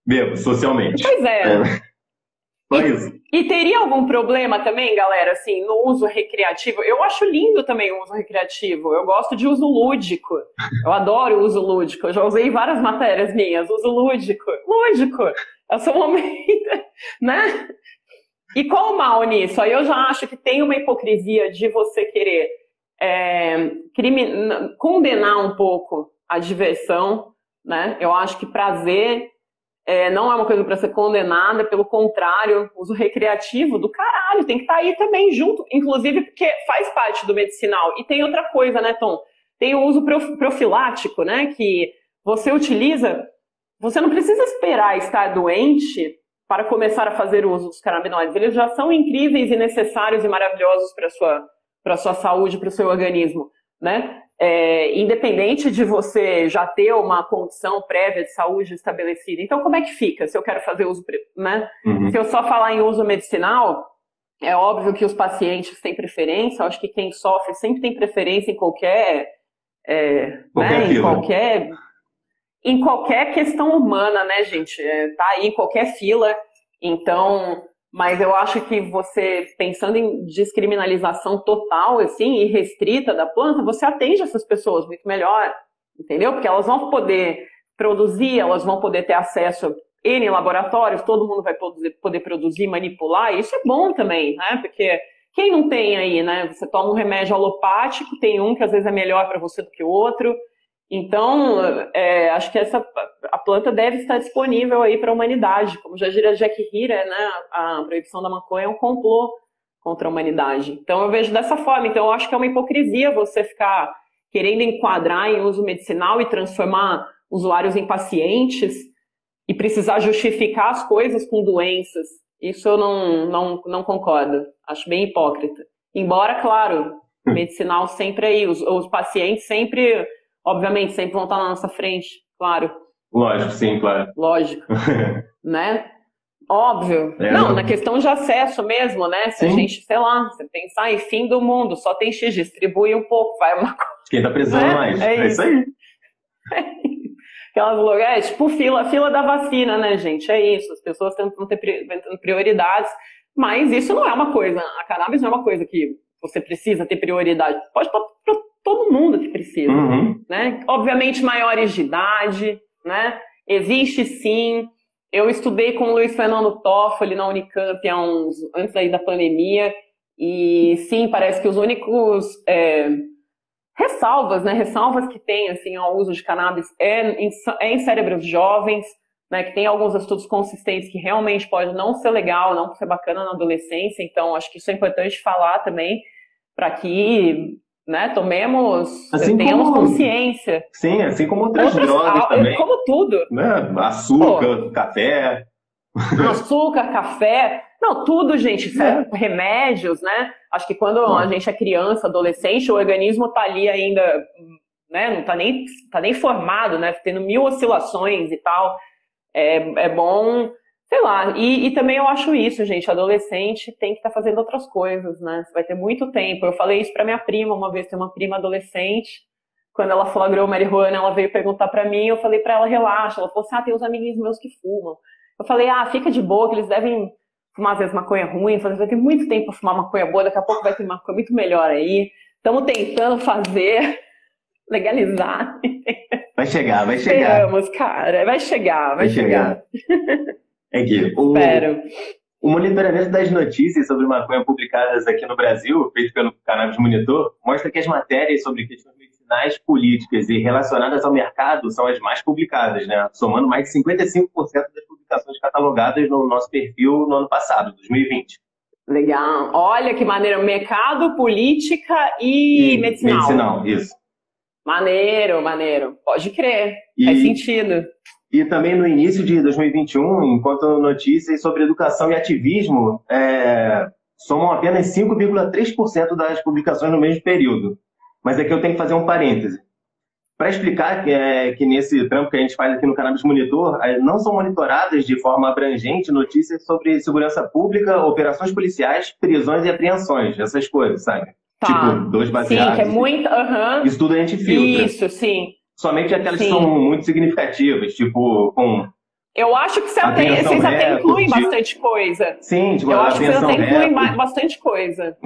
A: Bebo, socialmente.
B: Pois é.
A: Só isso.
B: E teria algum problema também, galera, assim, no uso recreativo? Eu acho lindo também o uso recreativo. Eu gosto de uso lúdico. Eu adoro o uso lúdico. Eu já usei várias matérias minhas. Uso lúdico. Lúdico. É o seu momento, né? E qual o mal nisso? Aí eu já acho que tem uma hipocrisia de você querer condenar um pouco a diversão, né? Eu acho que prazer não é uma coisa para ser condenada, pelo contrário, uso recreativo do caralho, tem que estar aí também junto, inclusive porque faz parte do medicinal. E tem outra coisa, né, Tom? Tem o uso profilático, né, que você utiliza, você não precisa esperar estar doente para começar a fazer uso dos canabinoides. Eles já são incríveis e necessários e maravilhosos para a sua saúde, para o seu organismo, né? Independente de você já ter uma condição prévia de saúde estabelecida. Então, como é que fica se eu quero fazer uso, né? Se eu só falar em uso medicinal, é óbvio que os pacientes têm preferência. Eu acho que quem sofre sempre tem preferência em qualquer questão humana, né, gente? Tá aí em qualquer fila. Então, mas eu acho que você, pensando em descriminalização total, assim, e restrita da planta, você atende essas pessoas muito melhor, entendeu? Porque elas vão poder produzir, elas vão poder ter acesso a N laboratórios, todo mundo vai poder produzir, manipular, e isso é bom também, né? Porque quem não tem aí, né? Você toma um remédio alopático, tem um que às vezes é melhor para você do que o outro. Então, acho que a planta deve estar disponível aí para a humanidade. Como já diria Jack Herer, né, a proibição da maconha é um complô contra a humanidade. Então, eu vejo dessa forma. Então, eu acho que é uma hipocrisia você ficar querendo enquadrar em uso medicinal e transformar usuários em pacientes e precisar justificar as coisas com doenças. Isso eu não concordo. Acho bem hipócrita. Embora, claro, medicinal sempre aí. Os pacientes sempre... Obviamente, sempre vão estar na nossa frente, claro.
A: Lógico, sim, claro.
B: Lógico, né? Óbvio. Não, na questão de acesso mesmo, né? Se a gente, sei lá, você pensar em fim do mundo, só tem X, distribui um pouco, vai uma coisa.
A: Quem tá precisando mais. É isso aí.
B: Aquelas lugares, tipo fila da vacina, né, gente? É isso, as pessoas tentam ter prioridades, Mas isso não é uma coisa, a cannabis não é uma coisa que você precisa ter prioridade. Pode para todo mundo que precisa, né? Obviamente maiores de idade, né? Existe sim. Eu estudei com o Luiz Fernando Toffoli na Unicamp antes aí da pandemia, e sim, parece que os únicos ressalvas, né? Ressalvas que tem assim ao uso de cannabis em cérebros jovens, né, que tem alguns estudos consistentes que realmente pode não ser legal, não ser bacana na adolescência, então acho que isso é importante falar também, para que, né, tenhamos, tenhamos consciência.
A: Sim, assim como outras drogas também.
B: Como tudo.
A: Né? Açúcar, café.
B: Açúcar, café, não, tudo, gente, remédios, né? Acho que quando a gente é criança, adolescente, o organismo tá ali ainda, né, não tá nem formado, né, tendo 1000 oscilações e tal. É bom, sei lá, e também eu acho isso, gente, adolescente tem que estar fazendo outras coisas, né, você vai ter muito tempo. Eu falei isso pra minha prima uma vez, tem uma prima adolescente, quando ela flagrou marihuana, ela veio perguntar pra mim, eu falei pra ela, relaxa, ela falou assim, tem uns amiguinhos meus que fumam. Eu falei, fica de boa, que eles devem fumar às vezes maconha ruim, vai ter muito tempo pra fumar maconha boa, daqui a pouco vai ter maconha muito melhor aí, estamos tentando fazer, legalizar.
A: Vai chegar.
B: Esperamos, cara. Vai chegar.
A: É que o monitoramento das notícias sobre maconha publicadas aqui no Brasil, feito pelo Cannabis Monitor, mostra que as matérias sobre questões medicinais, políticas e relacionadas ao mercado são as mais publicadas, né? Somando mais de 55% das publicações catalogadas no nosso perfil no ano passado, 2020.
B: Legal. Olha que maneiro. Mercado, política e medicinal.
A: Medicinal, isso.
B: Maneiro. Pode crer. Faz sentido.
A: E também no início de 2021, enquanto notícias sobre educação e ativismo somam apenas 5,3% das publicações no mesmo período. Mas aqui eu tenho que fazer um parêntese. Para explicar que nesse trampo que a gente faz aqui no Cannabis Monitor, não são monitoradas de forma abrangente notícias sobre segurança pública, operações policiais, prisões e apreensões, essas coisas, sabe?
B: Tá.
A: Tipo, 2 baseados.
B: Sim, que é muito...
A: Isso tudo a gente filtra.
B: Isso, sim.
A: Somente aquelas que são muito significativas, tipo, com...
B: Eu acho que vocês até incluem bastante coisa.
A: Sim, tipo,
B: eu acho que vocês até incluem bastante coisa.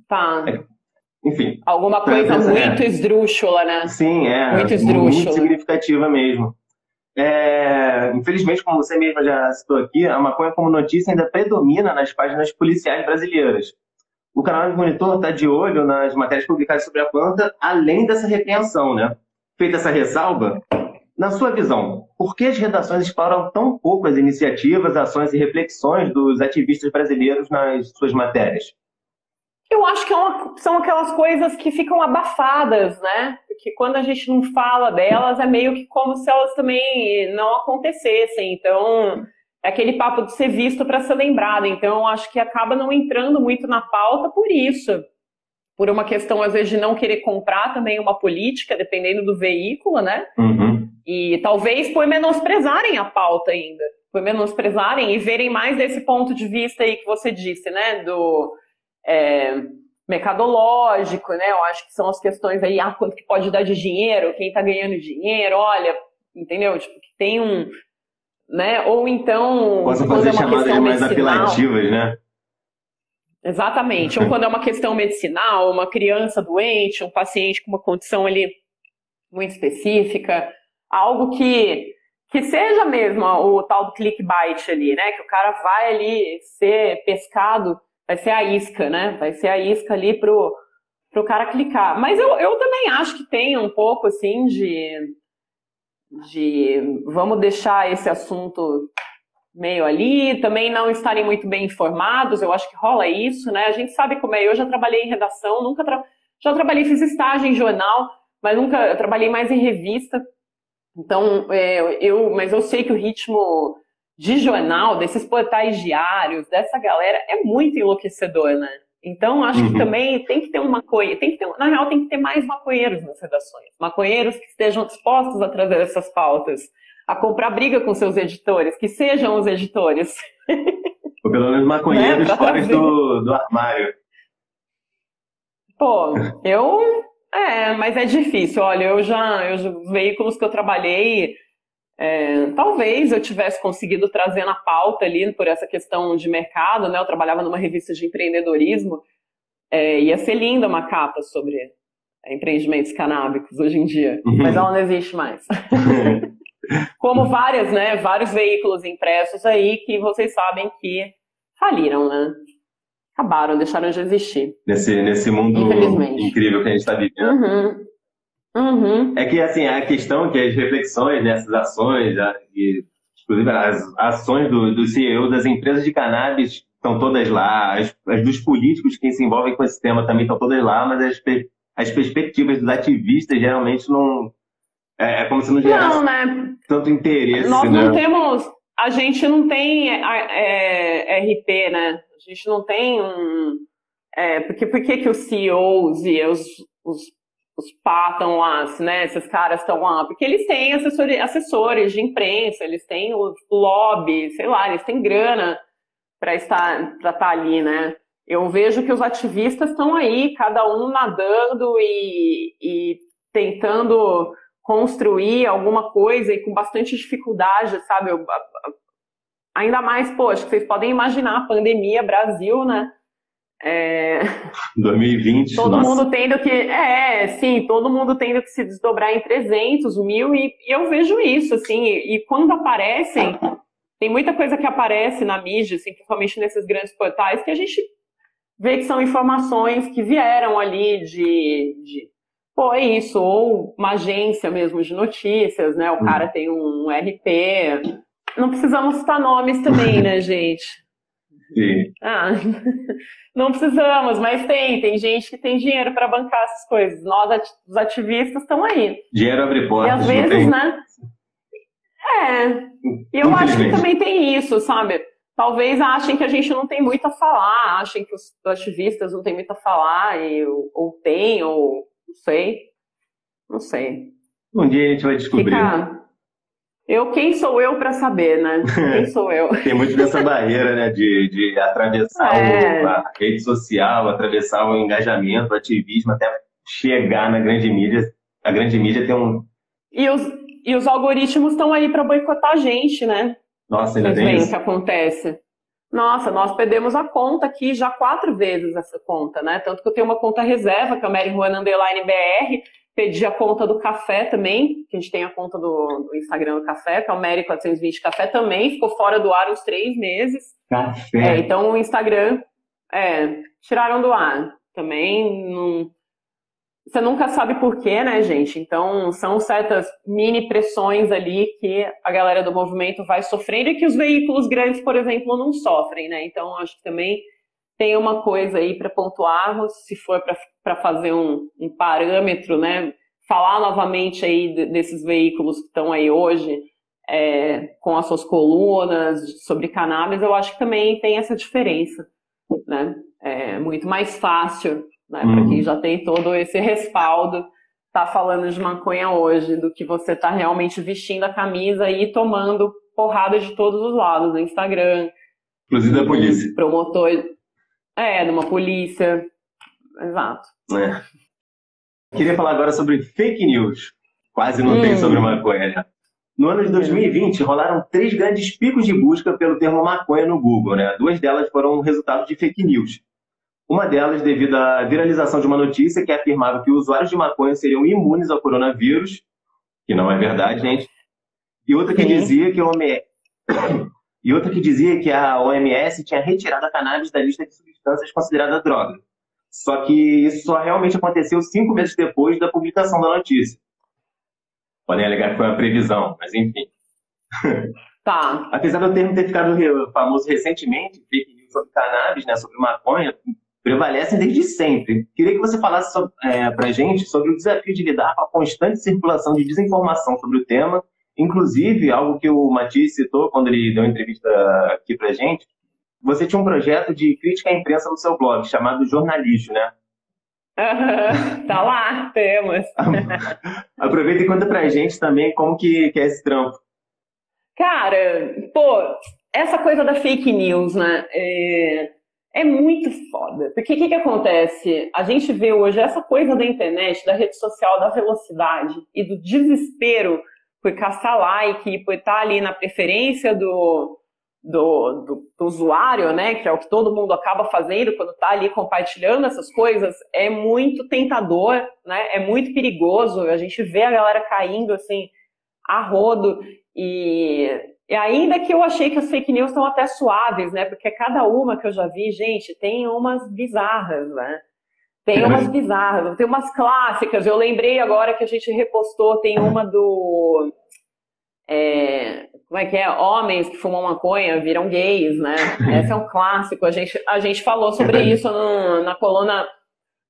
B: Tá.
A: Enfim.
B: Alguma coisa muito esdrúxula, né?
A: Sim,
B: muito esdrúxula.
A: Muito significativa mesmo. Infelizmente, como você mesma já citou aqui, a maconha como notícia ainda predomina nas páginas policiais brasileiras. O Cannabis Monitor está de olho nas matérias publicadas sobre a planta, além dessa repreensão, né? Feita essa ressalva, na sua visão, por que as redações exploram tão pouco as iniciativas, ações e reflexões dos ativistas brasileiros nas suas matérias?
B: Eu acho que são aquelas coisas que ficam abafadas, né? Porque quando a gente não fala delas, é meio que como se elas também não acontecessem. Então, é aquele papo de ser visto para ser lembrado. Então, eu acho que acaba não entrando muito na pauta por isso. Por uma questão, às vezes, de não querer comprar também uma política, dependendo do veículo, né? E talvez por menosprezarem a pauta ainda. Por menosprezarem e verem mais desse ponto de vista aí que você disse, né? Do mercadológico, né? Eu acho que são as questões aí, quanto que pode dar de dinheiro, quem tá ganhando dinheiro, olha, entendeu? Tipo, que tem um... né? Ou então...
A: Posso fazer chamadas mais apelativas, né?
B: Exatamente. Ou quando é uma questão medicinal, uma criança doente, um paciente com uma condição ali muito específica, algo que seja mesmo o tal do clickbait ali, né? Que o cara vai ali ser pescado, vai ser a isca, né? Vai ser a isca ali pro cara clicar. Mas eu também acho que tem um pouco, assim, de vamos deixar esse assunto meio ali, também não estarem muito bem informados, eu acho que rola isso, né? A gente sabe como é, eu já trabalhei em redação, já trabalhei, fiz estágio em jornal, mas nunca trabalhei mais em revista, então, mas eu sei que o ritmo de jornal, desses portais diários, dessa galera, é muito enlouquecedor, né? Então, acho que também tem que ter na real, tem que ter mais maconheiros nas redações, maconheiros que estejam dispostos a trazer essas pautas, a comprar briga com seus editores, que sejam os editores.
A: Ou pelo menos maconheiros fora do armário.
B: Pô, mas é difícil. Olha, os veículos que eu trabalhei, Talvez eu tivesse conseguido trazer na pauta ali por essa questão de mercado, né? Eu trabalhava numa revista de empreendedorismo, ia ser linda uma capa sobre empreendimentos canábicos hoje em dia, mas ela não existe mais. Como vários veículos impressos aí que vocês sabem que faliram, né? Acabaram, deixaram de existir.
A: Nesse mundo incrível que a gente está vivendo. É que, assim, a questão que as reflexões nessas ações, inclusive as ações dos CEO das empresas de cannabis estão todas lá, as dos políticos que se envolvem com esse tema também estão todas lá, mas as perspectivas dos ativistas geralmente não... É como se não gerasse tanto interesse.
B: Nós não temos... A gente não tem RP, né? A gente não tem por que os CEOs e os pá estão lá, né? Esses caras estão lá? Porque eles têm assessores de imprensa, eles têm o lobby, sei lá, eles têm grana para estar ali, né? Eu vejo que os ativistas estão aí, cada um nadando e tentando construir alguma coisa e com bastante dificuldade, sabe? Ainda mais, poxa, vocês podem imaginar a pandemia, Brasil, né?
A: 2020,
B: todo mundo tendo que, todo mundo tendo que se desdobrar em 300 mil e eu vejo isso, assim, e quando aparecem, tem muita coisa que aparece na mídia, assim, principalmente nesses grandes portais, que a gente vê que são informações que vieram ali é isso, ou uma agência mesmo de notícias, né, o cara tem um RP, não precisamos citar nomes também, né, gente?
A: Sim.
B: Não precisamos, mas tem gente que tem dinheiro para bancar essas coisas. Nós, os ativistas, estão aí.
A: Dinheiro abre portas.
B: E às vezes, né? E eu acho que também tem isso, sabe? Talvez achem que a gente não tem muito a falar, achem que os ativistas não têm muito a falar, ou não sei.
A: Um dia a gente vai descobrir.
B: Quem sou eu para saber, né? Quem sou eu?
A: Tem muito dessa barreira, né? De atravessar a rede social, atravessar o engajamento, o ativismo, até chegar na grande mídia. A grande mídia tem um...
B: E os algoritmos estão aí para boicotar a gente, né?
A: Nossa, ainda tem isso.
B: O que acontece? Nossa, nós perdemos a conta aqui já 4 vezes essa conta, né? Tanto que eu tenho uma conta reserva, que é o Mary_BR, pedi a conta do café também, que a gente tem a conta do Instagram do café, que é o Mary420 Café também, ficou fora do ar uns 3 meses.
A: Café.
B: Então o Instagram, tiraram do ar. Também não... Você nunca sabe por quê, né, gente? Então são certas mini pressões ali que a galera do movimento vai sofrendo e que os veículos grandes, por exemplo, não sofrem, né? Então acho que também tem uma coisa aí para pontuar, se for para fazer um parâmetro, né? Falar novamente aí desses veículos que estão aí hoje, com as suas colunas sobre cannabis, eu acho que também tem essa diferença, né? É muito mais fácil, né? Para quem já tem todo esse respaldo, tá falando de maconha hoje, do que você tá realmente vestindo a camisa e tomando porrada de todos os lados, no Instagram.
A: Inclusive da polícia.
B: Promotor... numa polícia. Exato.
A: Queria falar agora sobre fake news. Quase não tem sobre maconha, né? No ano de 2020, rolaram 3 grandes picos de busca pelo termo maconha no Google, né? 2 delas foram resultado de fake news. Uma delas devido à viralização de uma notícia que afirmava que usuários de maconha seriam imunes ao coronavírus, que não é verdade, gente. E outra que dizia que a OMS tinha retirado a cannabis da lista de substâncias consideradas droga. Só que isso só realmente aconteceu 5 meses depois da publicação da notícia. Podem alegar que foi uma previsão, mas enfim.
B: Tá.
A: Apesar do termo ter ficado famoso recentemente, fake news sobre cannabis, né, sobre maconha, prevalecem desde sempre. Queria que você falasse pra gente sobre o desafio de lidar com a constante circulação de desinformação sobre o tema. Inclusive, algo que o Matias citou quando ele deu uma entrevista aqui pra gente, você tinha um projeto de crítica à imprensa no seu blog, chamado Jornalixo, né?
B: Tá lá, temos.
A: Aproveita e conta pra gente também como que é esse trampo.
B: Cara, essa coisa da fake news, né? É muito foda. Porque o que acontece? A gente vê hoje essa coisa da internet, da rede social, da velocidade e do desespero por caçar like, por estar ali na preferência do usuário, né, que é o que todo mundo acaba fazendo quando está ali compartilhando essas coisas, é muito tentador, né, é muito perigoso, a gente vê a galera caindo, assim, a rodo, e ainda que eu achei que as fake news estão até suaves, né, porque cada uma que eu já vi, gente, tem umas bizarras, né, tem umas bizarras, tem umas clássicas, eu lembrei agora que a gente repostou, tem uma do... como é que é? Homens que fumam maconha viram gays, né? Esse é um clássico. A gente falou sobre isso na coluna,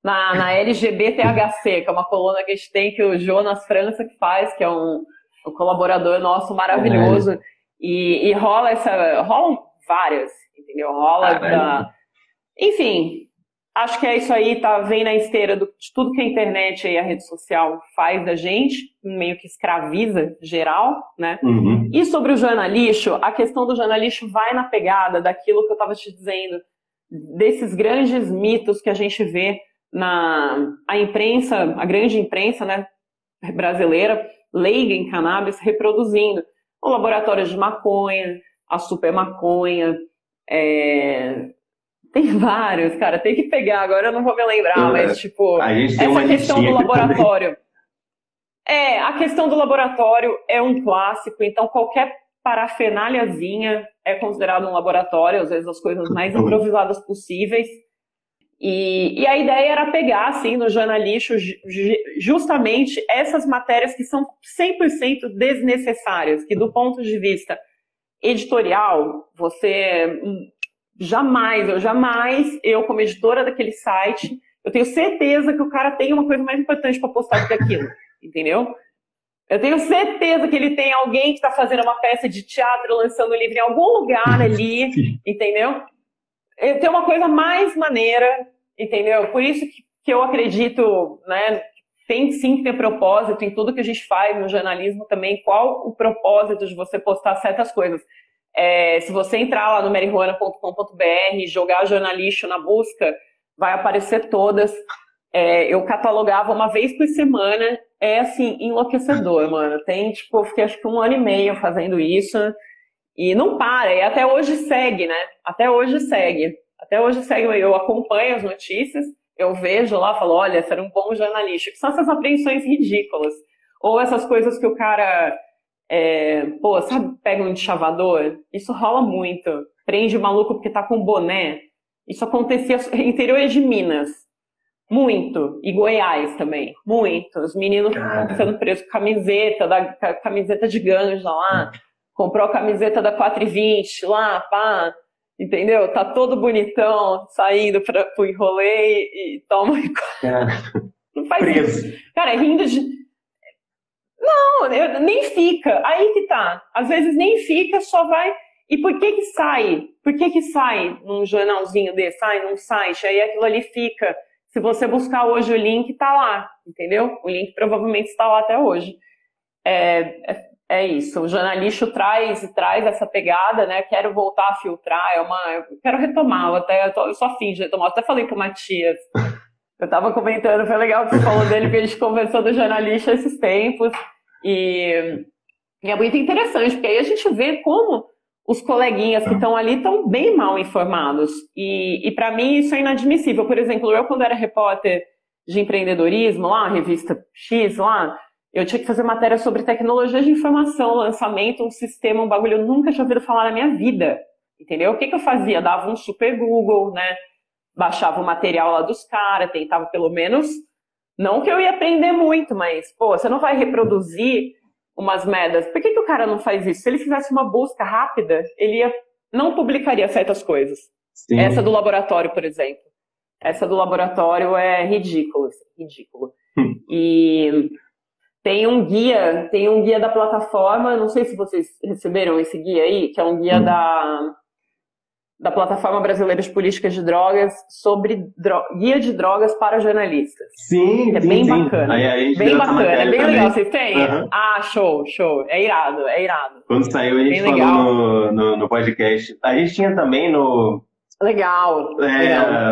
B: na LGBTHC, que é uma coluna que a gente tem, que o Jonas França que faz, que é um colaborador nosso maravilhoso. E rolam várias, entendeu? Enfim, acho que é isso aí, vem na esteira de tudo que a internet e a rede social faz da gente, meio que escraviza geral, né?
A: Uhum.
B: E sobre o jornalixo, a questão do jornalixo vai na pegada daquilo que eu estava te dizendo, desses grandes mitos que a gente vê a imprensa, a grande imprensa, né, brasileira, leiga em cannabis, reproduzindo o laboratório de maconha, a super maconha, tem vários, cara, tem que pegar, agora eu não vou me lembrar, mas tipo, essa questão do laboratório. A questão do laboratório é um clássico, então qualquer parafernáliazinha é considerado um laboratório, às vezes as coisas mais improvisadas possíveis. E a ideia era pegar, assim, no jornalixo, justamente essas matérias que são 100% desnecessárias, que do ponto de vista editorial, eu como editora daquele site, eu tenho certeza que o cara tem uma coisa mais importante para postar do que aquilo, entendeu? Eu tenho certeza que ele tem alguém que está fazendo uma peça de teatro, lançando um livro em algum lugar ali, entendeu? Tem uma coisa mais maneira, entendeu? Por isso que eu acredito, né, tem sim que ter propósito em tudo que a gente faz no jornalismo também, qual o propósito de você postar certas coisas. Se você entrar lá no marihuana.com.br e jogar jornalixo na busca, vai aparecer todas. Eu catalogava uma vez por semana, assim, enlouquecedor, mano. Eu fiquei acho que 1 ano e meio fazendo isso, e não para, e até hoje segue, né? Até hoje segue, eu acompanho as notícias, eu vejo lá, falo, olha, esse era um bom jornalista, que são essas apreensões ridículas, ou essas coisas que o cara... sabe, pega um deschavador? Isso rola muito. Prende o maluco porque tá com boné. Isso acontecia no interior de Minas. Muito. E Goiás também. Muito. Os meninos sendo presos com camiseta de ganja lá. Comprou a camiseta da 420 lá, pá. Entendeu? Tá todo bonitão, saindo pro rolê e toma... Não faz isso. Cara, rindo de... Não, nem fica. Aí que tá. Às vezes nem fica, só vai... E por que sai? Por que sai num jornalzinho desse? Sai num site, aí aquilo ali fica. Se você buscar hoje o link, tá lá, entendeu? O link provavelmente está lá até hoje. É isso. O jornalista traz essa pegada, né? Quero voltar a filtrar, eu quero retomar. Eu sou afim de retomar. Eu até falei pro Matias. Eu tava comentando, foi legal que você falou dele, porque a gente conversou do jornalista esses tempos. E é muito interessante, porque aí a gente vê como os coleguinhas que estão ali estão bem mal informados. E para mim isso é inadmissível. Por exemplo, eu quando era repórter de empreendedorismo, lá, revista X, lá, eu tinha que fazer matéria sobre tecnologia de informação, lançamento, um sistema, um bagulho, eu nunca tinha ouvido falar na minha vida. Entendeu? O que eu fazia? Dava um super Google, né? Baixava o material lá dos caras, tentava pelo menos... Não que eu ia aprender muito, mas, você não vai reproduzir umas merdas. Por que o cara não faz isso? Se ele fizesse uma busca rápida, ele não publicaria certas coisas. Sim. Essa do laboratório, por exemplo. Essa do laboratório é ridículo. E tem um guia da plataforma, não sei se vocês receberam esse guia aí, que é um guia da Plataforma Brasileira de Políticas de Drogas sobre guia de drogas para jornalistas.
A: Sim,
B: é bem bacana.
A: Aí
B: bem bacana, é bem
A: também.
B: Legal. Vocês têm?
A: Uhum.
B: Show. É irado.
A: Quando saiu, a gente falou no podcast. A gente tinha também no...
B: Legal.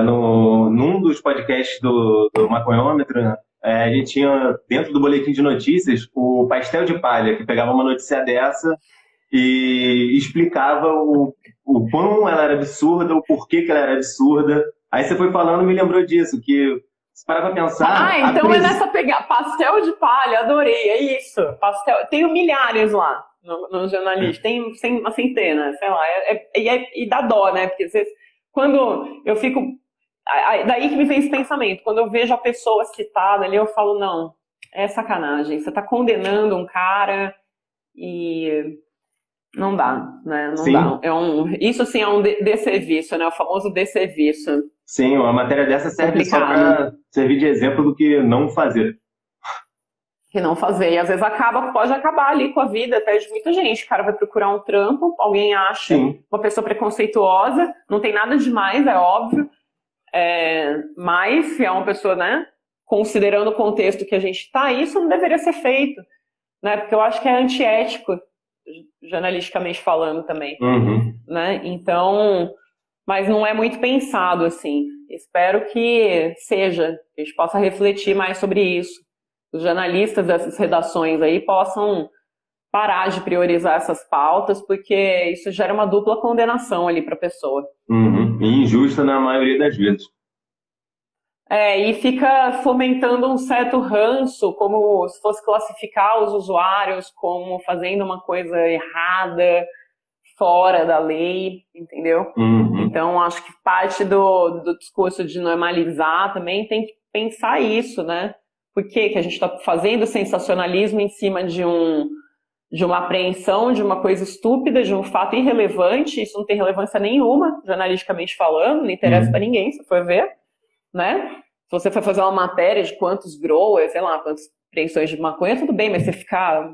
A: Num dos podcasts do Maconhômetro, né? a gente tinha dentro do boletim de notícias o pastel de palha, que pegava uma notícia dessa e explicava o quão ela era absurda, o porquê que ela era absurda. Aí você foi falando e me lembrou disso, que se parar pra pensar...
B: então é nessa pegada. Pastel de palha, adorei, é isso. Pastel, tenho milhares lá no jornalista, tem uma centena, sei lá, e dá dó, né? Porque quando eu fico... Daí que me vem esse pensamento, quando eu vejo a pessoa citada ali, eu falo, não, é sacanagem, você tá condenando um cara e... Não dá, né? Não
A: Sim.
B: dá. Isso sim é um desserviço, né? O famoso desserviço.
A: Sim, uma matéria dessa serve só para servir de exemplo do que não fazer.
B: Que não fazer. E às vezes pode acabar ali com a vida até de muita gente. O cara vai procurar um trampo, alguém acha uma pessoa preconceituosa, não tem nada demais, é óbvio. Mas se é uma pessoa, né? Considerando o contexto que a gente está, isso não deveria ser feito, né? Porque eu acho que é antiético, jornalisticamente falando também, né? Então, mas não é muito pensado assim. Espero que seja, que a gente possa refletir mais sobre isso. Os jornalistas dessas redações aí possam parar de priorizar essas pautas, porque isso gera uma dupla condenação ali para a pessoa.
A: E injusta na maioria das vezes.
B: E fica fomentando um certo ranço, como se fosse classificar os usuários como fazendo uma coisa errada, fora da lei, entendeu? Então, acho que parte do discurso de normalizar também tem que pensar isso, né? Por que a gente está fazendo sensacionalismo em cima de uma apreensão, de uma coisa estúpida, de um fato irrelevante? Isso não tem relevância nenhuma, jornalisticamente falando, não interessa para ninguém, se for ver. Né? Se você for fazer uma matéria de quantos growers, sei lá, quantas apreensões de maconha, tudo bem, mas você ficar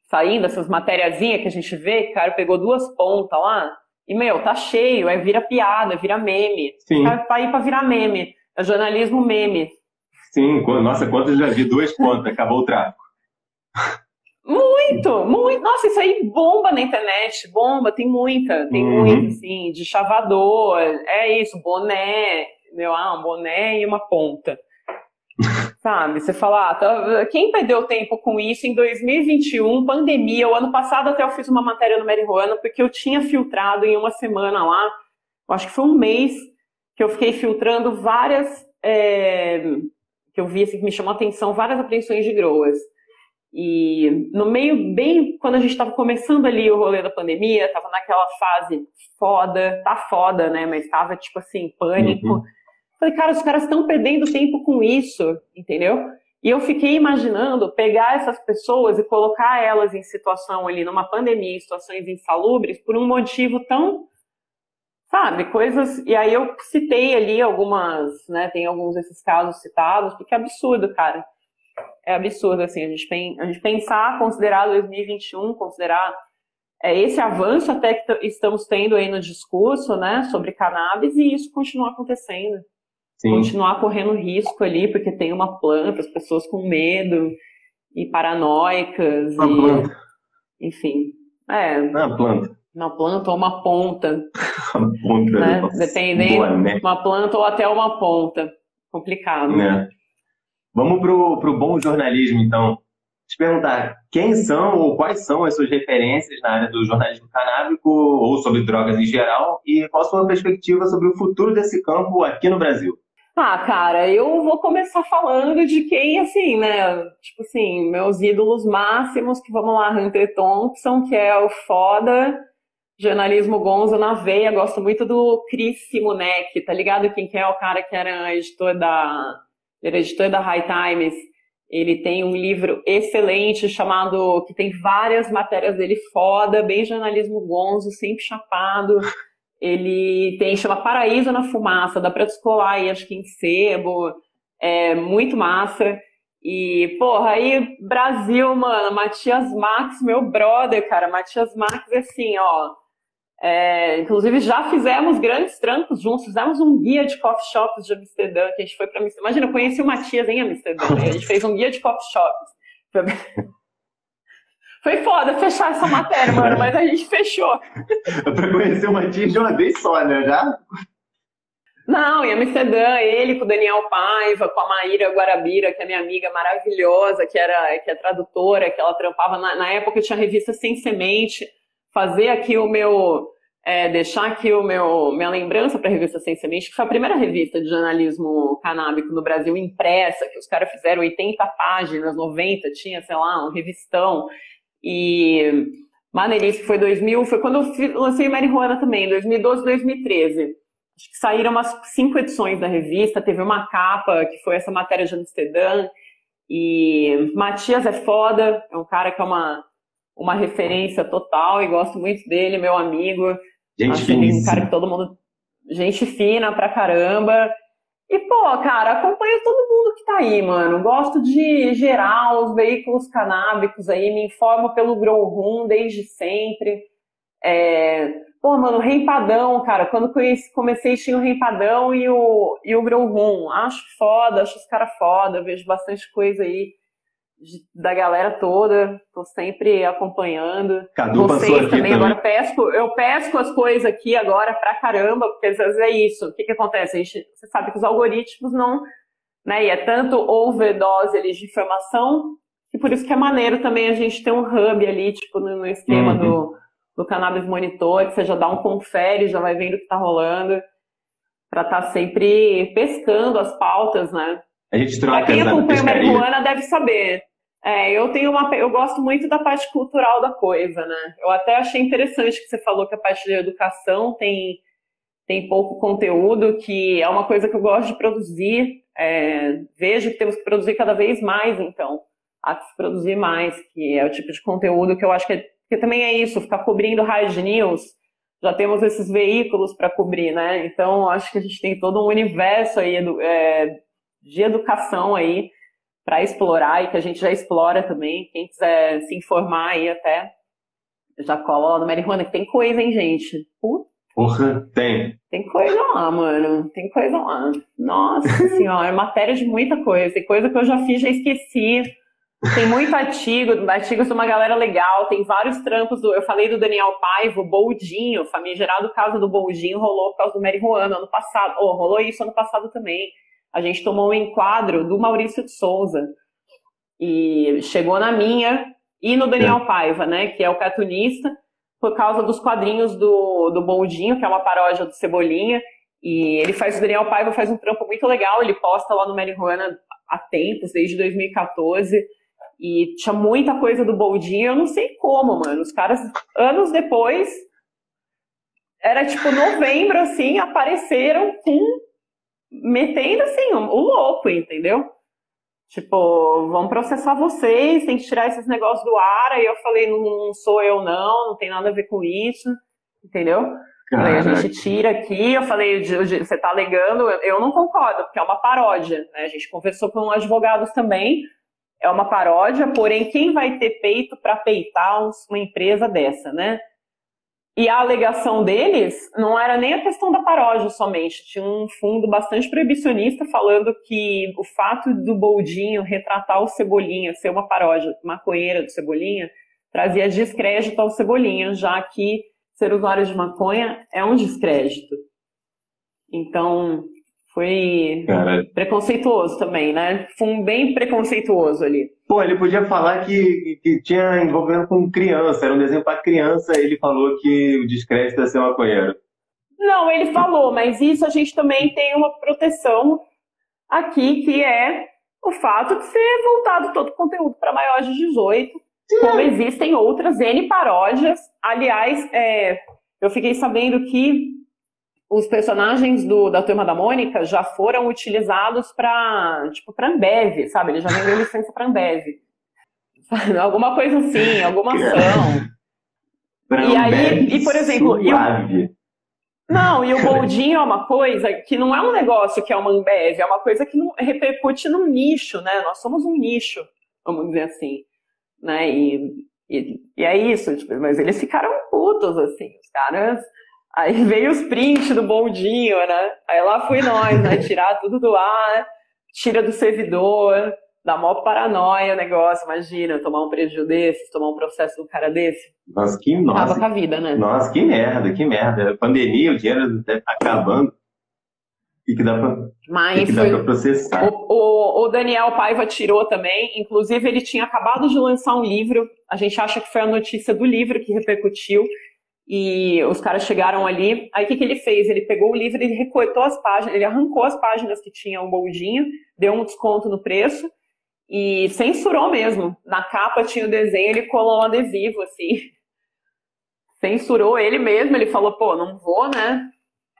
B: saindo essas matériazinhas que a gente vê, que o cara pegou 2 pontas lá, e, tá cheio, aí vira piada, vira meme.
A: Sim.
B: Tá aí pra virar meme. É jornalismo meme.
A: Sim, nossa, quanto eu já vi 2 pontas, acabou o tráfico.
B: Muito, muito. Nossa, isso aí bomba na internet, bomba, tem muita, assim, de chavador, é isso, boné, um boné e uma ponta. Sabe, você fala, quem perdeu tempo com isso em 2021, pandemia, o ano passado até eu fiz uma matéria no Marihuana, porque eu tinha filtrado em uma semana lá, eu acho que foi um mês, que eu fiquei filtrando várias, que eu vi, assim, que me chamou a atenção, várias apreensões de growers. E no meio, bem quando a gente estava começando ali o rolê da pandemia, estava naquela fase foda, tá foda, né? Mas estava tipo assim, pânico. Falei, cara, os caras estão perdendo tempo com isso, entendeu? E eu fiquei imaginando pegar essas pessoas e colocar elas em situação ali, numa pandemia, em situações insalubres, por um motivo tão, sabe, coisas... E aí eu citei ali algumas, né? Tem alguns desses casos citados, porque é absurdo, cara. É absurdo, assim, a gente pensar, considerar 2021, considerar esse avanço até que estamos tendo aí no discurso, né, sobre cannabis, e isso continuar acontecendo. Sim. Continuar correndo risco ali, porque tem uma planta, as pessoas com medo e paranoicas.
A: Planta.
B: Enfim.
A: Uma planta.
B: Uma planta ou uma ponta.
A: Uma ponta.
B: Né? Dependendo, né? Uma planta ou até uma ponta. Complicado.
A: Né? Vamos pro bom jornalismo, então. Te perguntar, quem são ou quais são as suas referências na área do jornalismo canábico ou sobre drogas em geral e qual a sua perspectiva sobre o futuro desse campo aqui no Brasil?
B: Cara, eu vou começar falando de quem, assim, né, tipo assim, meus ídolos máximos, que vamos lá, Hunter Thompson, que é o foda, jornalismo gonzo na veia, gosto muito do Chris Simonek, tá ligado? Quem que é o cara que era editor da High Times. Ele tem um livro excelente chamado, que tem várias matérias dele foda, bem jornalismo gonzo, sempre chapado. Ele chama Paraíso na Fumaça, dá pra descolar aí, acho que em sebo, é muito massa. E, porra, aí Brasil, mano, Matias Max, meu brother, cara, Matias Max é assim, ó, inclusive já fizemos grandes trampos juntos, fizemos um guia de coffee shops de Amsterdã, que a gente foi pra Amsterdã. Imagina, eu conheci o Matias em Amsterdã, a gente fez um guia de coffee shops. Foi foda fechar essa matéria, mano, mas a gente fechou.
A: Pra conhecer o Matias de uma vez só, né, já?
B: Não, em Amsterdã, ele com o Daniel Paiva, com a Maíra Guarabira, que é minha amiga maravilhosa, que é tradutora, que ela trampava na época, tinha a revista Sem Semente, fazer aqui deixar aqui minha lembrança para a revista Sem Semente, que foi a primeira revista de jornalismo canábico no Brasil impressa, que os caras fizeram 80 páginas, 90, tinha, sei lá, um revistão, e maneiríssimo, foi 2000, foi quando eu lancei Marihuana também, 2012, 2013. Acho que saíram umas 5 edições da revista, teve uma capa, que foi essa matéria de Amsterdã, e Matias é foda, é um cara que é uma referência total, e gosto muito dele, meu amigo.
A: Gente finíssima.
B: Um cara que todo mundo... Gente fina pra caramba. E, pô, cara, acompanho todo mundo que tá aí, mano. Gosto de gerar os veículos canábicos aí, me informo pelo Grow Room desde sempre. Pô, mano, Rempadão, cara, quando comecei tinha o Rempadão e o Grow Room. Acho foda, acho os caras foda, vejo bastante coisa aí da galera toda, tô sempre acompanhando.
A: Cadu
B: Vocês também, agora eu pesco as coisas aqui agora pra caramba, porque às vezes é isso. O que acontece? Você sabe que os algoritmos não, né, e é tanto overdose ali de informação, e por isso que é maneiro também a gente ter um hub ali, tipo, no esquema do Cannabis Monitor, que você já dá um confere, já vai vendo o que tá rolando, pra estar sempre pescando as pautas, né?
A: A gente troca.
B: Pra quem acompanha Marihuana deve saber. Eu gosto muito da parte cultural da coisa, né? Eu até achei interessante que você falou que a parte de educação tem pouco conteúdo, que é uma coisa que eu gosto de produzir. Vejo que temos que produzir cada vez mais, então. Há que se produzir mais, que é o tipo de conteúdo que eu acho que também é isso, ficar cobrindo hard news. Já temos esses veículos para cobrir, né? Então, acho que a gente tem todo um universo aí de educação aí para explorar e que a gente já explora também. Quem quiser se informar aí até, já cola lá no Marihuana, que tem coisa, hein, gente?
A: Porra, tem.
B: Tem coisa lá, mano. Tem coisa lá. Nossa senhora, matéria de muita coisa. Tem coisa que eu já fiz, já esqueci. Tem muito artigos de uma galera legal, tem vários trampos, eu falei do Daniel Paiva, o Boldinho, o famigerado caso do Boldinho rolou por causa do Marihuana ano passado, rolou isso ano passado também. A gente tomou um enquadro do Maurício de Souza, e chegou na minha, e no Daniel Paiva, né, que é o cartunista, por causa dos quadrinhos do Boldinho, que é uma paródia do Cebolinha, e o Daniel Paiva faz um trampo muito legal, ele posta lá no Marihuana há tempos, desde 2014, e tinha muita coisa do Boldinho, eu não sei como, mano. Os caras, anos depois, era tipo novembro, assim, apareceram metendo, assim, o louco, entendeu? Tipo, vamos processar vocês, tem que tirar esses negócios do ar. Aí eu falei, não sou eu não tem nada a ver com isso, entendeu? Aí a gente tira aqui, eu falei, você tá alegando, eu não concordo, porque é uma paródia, né? A gente conversou com advogados também, é uma paródia, porém quem vai ter peito para peitar uma empresa dessa, né? E a alegação deles não era nem a questão da paródia somente, tinha um fundo bastante proibicionista falando que o fato do Boldinho retratar o Cebolinha, ser uma paródia maconheira do Cebolinha, trazia descrédito ao Cebolinha, já que ser usuário de maconha é um descrédito. Então, foi preconceituoso também, né? Foi bem preconceituoso ali.
A: Pô, ele podia falar que tinha envolvendo com criança, era um desenho para criança, ele falou que o descrédito é ser maconheiro.
B: Não, ele falou, mas isso a gente também tem uma proteção aqui, que é o fato de ser voltado todo o conteúdo para maiores de 18, como existem outras N paródias. Aliás, eu fiquei sabendo que os personagens da Turma da Mônica já foram utilizados para Ambev, sabe? Ele já vendeu licença para Ambev. Alguma coisa assim, alguma ação. E aí, por exemplo... Não, e o Boldinho é uma coisa que não é um negócio que é uma Ambev, é uma coisa que não repercute num nicho, né? Nós somos um nicho, vamos dizer assim, né? E é isso, tipo, mas eles ficaram putos, assim, os caras... Aí veio os prints do Boldinho, né? Aí lá fui nós, né? Tirar tudo do ar, tira do servidor, dá maior paranoia o negócio, imagina, tomar um prejuízo desse, tomar um processo do cara desse.
A: Nossa,
B: acaba com a vida, né?
A: Nossa, que merda. Pandemia, o dinheiro deve estar acabando. E que dá pra processar.
B: O Daniel Paiva tirou também, inclusive ele tinha acabado de lançar um livro, a gente acha que foi a notícia do livro que repercutiu, e os caras chegaram ali, aí o que ele fez? Ele pegou o livro, ele recortou as páginas, ele arrancou as páginas que tinham o boldinho, deu um desconto no preço, e censurou mesmo. Na capa tinha o desenho, ele colou um adesivo, assim. Censurou ele mesmo, ele falou, pô, não vou, né?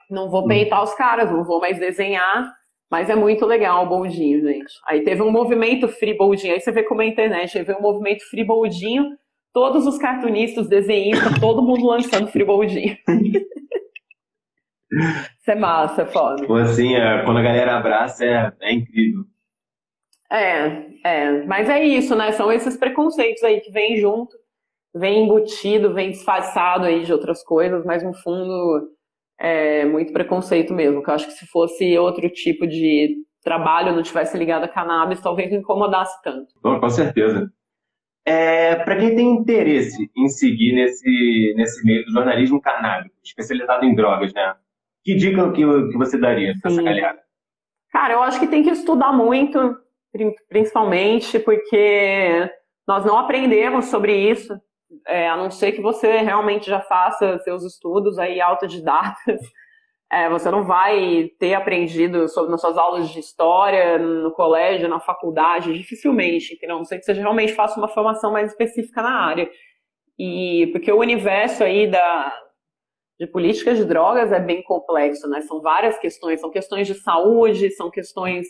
B: Não vou peitar os caras, não vou mais desenhar, mas é muito legal o boldinho, gente. Aí teve um movimento Free Boldinho, aí você vê como é a internet, aí veio um movimento Free Boldinho, todos os cartunistas, desenhistas, todo mundo lançando Free Boldinho. Isso é massa, é foda.
A: Tipo assim, quando a galera abraça, é incrível.
B: Mas é isso, né? São esses preconceitos aí que vêm junto, vem embutido, vem disfarçado aí de outras coisas, mas no fundo é muito preconceito mesmo, que eu acho que se fosse outro tipo de trabalho, não tivesse ligado a cannabis, talvez não incomodasse tanto.
A: Com certeza. Para quem tem interesse em seguir nesse meio do jornalismo canábico, especializado em drogas, né? Que dica que você daria para essa galera?
B: Cara, eu acho que tem que estudar muito, principalmente porque nós não aprendemos sobre isso, a não ser que você realmente já faça seus estudos aí autodidatas. Você não vai ter aprendido nas suas aulas de história, no colégio, na faculdade, dificilmente, entendeu? A não ser que você realmente faça uma formação mais específica na área. Porque o universo aí de políticas de drogas é bem complexo, né? São várias questões, são questões de saúde, são questões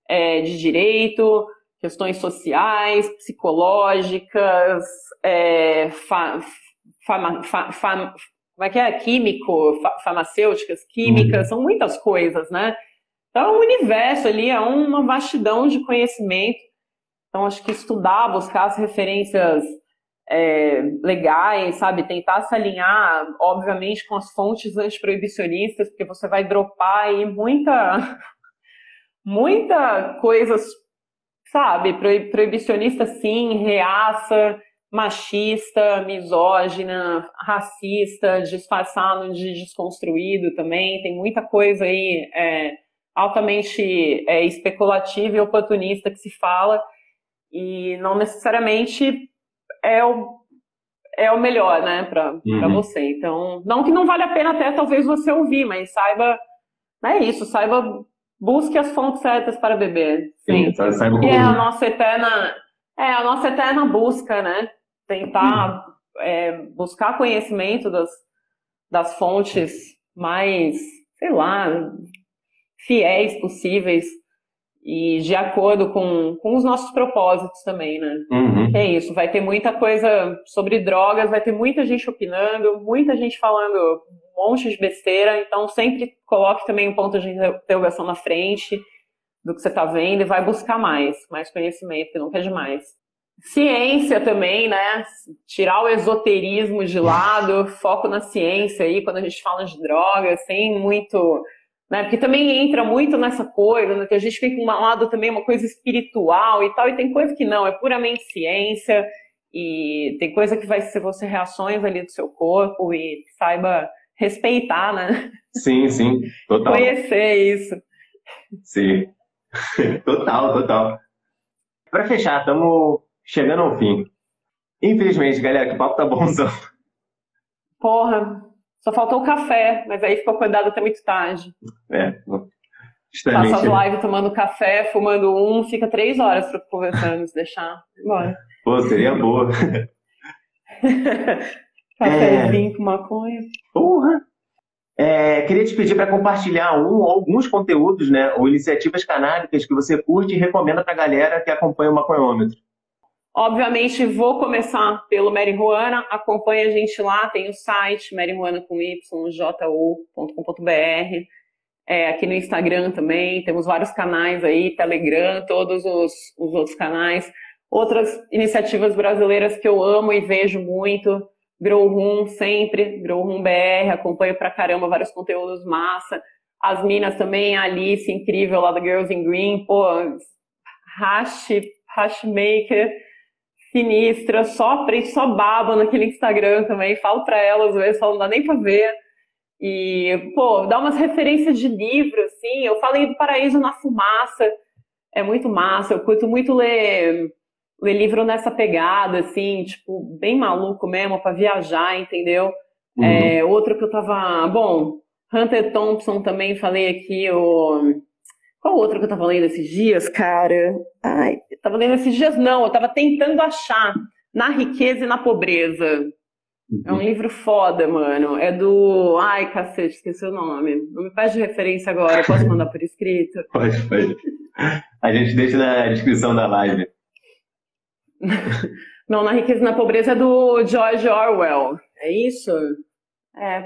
B: de direito, questões sociais, psicológicas, como é que é? Farmacêuticas, químicas, são muitas coisas, né? Então, o universo ali é uma vastidão de conhecimento. Então, acho que estudar, buscar as referências legais, sabe? Tentar se alinhar, obviamente, com as fontes antiproibicionistas, porque você vai dropar aí muita coisa, sabe? Proibicionista, sim, reaça, machista, misógina, racista, disfarçado de desconstruído também. Tem muita coisa aí altamente especulativa e oportunista que se fala e não necessariamente é o melhor, né, para você. Então, não que não vale a pena até talvez você ouvir, mas saiba, é isso, busque as fontes certas para beber. Sim,
A: saiba como...
B: E é a nossa eterna busca, né? Tentar buscar conhecimento das fontes mais, sei lá, fiéis possíveis e de acordo com os nossos propósitos também, né? É isso, vai ter muita coisa sobre drogas, vai ter muita gente opinando, muita gente falando um monte de besteira, então sempre coloque também um ponto de interrogação na frente do que você está vendo e vai buscar mais conhecimento, que nunca é demais. Ciência também, né? Tirar o esoterismo de lado, foco na ciência aí, quando a gente fala de drogas, sem muito... Né? Porque também entra muito nessa coisa, né? Que a gente tem um lado também, uma coisa espiritual e tal, e tem coisa que não, é puramente ciência, e tem coisa que vai ser você reações ali do seu corpo, e saiba respeitar, né?
A: Sim, total.
B: Conhecer isso.
A: Sim, total. Para fechar, estamos chegando ao fim. Infelizmente, galera, que o papo tá bonzão.
B: Porra, só faltou o café, mas aí ficou acordado até muito tarde.
A: Justamente.
B: Passa as lives tomando café, fumando fica 3 horas conversando, se deixar. Bora.
A: Pô, seria boa.
B: Cafézinho com maconha.
A: Porra! Queria te pedir para compartilhar alguns conteúdos, né, ou iniciativas canábicas que você curte e recomenda para a galera que acompanha o Maconhômetro.
B: Obviamente, vou começar pelo Marihuana. Acompanha a gente lá, tem o site marihuana.com.br. Aqui no Instagram também, temos vários canais aí, Telegram, todos os outros canais. Outras iniciativas brasileiras que eu amo e vejo muito, Grow Room sempre, Grow Room BR, acompanho pra caramba vários conteúdos massa. As minas também, a Alice, incrível, lá da Girls in Green, pô, Hashmaker, sinistra, só baba naquele Instagram também, falo pra elas, às vezes, não dá nem pra ver. E, pô, dá umas referências de livro, assim. Eu falei do Paraíso na Fumaça, é muito massa. Eu curto muito ler livro nessa pegada, assim, tipo, bem maluco mesmo, pra viajar, entendeu? Outro que eu tava... Bom, Hunter Thompson também, falei aqui, Qual outro que eu tava lendo esses dias, cara? Ai, eu tava lendo esses dias, não, eu tava tentando achar Na Riqueza e na Pobreza. É um livro foda, mano. É do... Ai, cacete, esqueci o nome. Não me faz de referência agora. Eu posso mandar por escrito?
A: Pode. A gente deixa na descrição da live.
B: Não, Na Riqueza e na Pobreza é do George Orwell. É isso?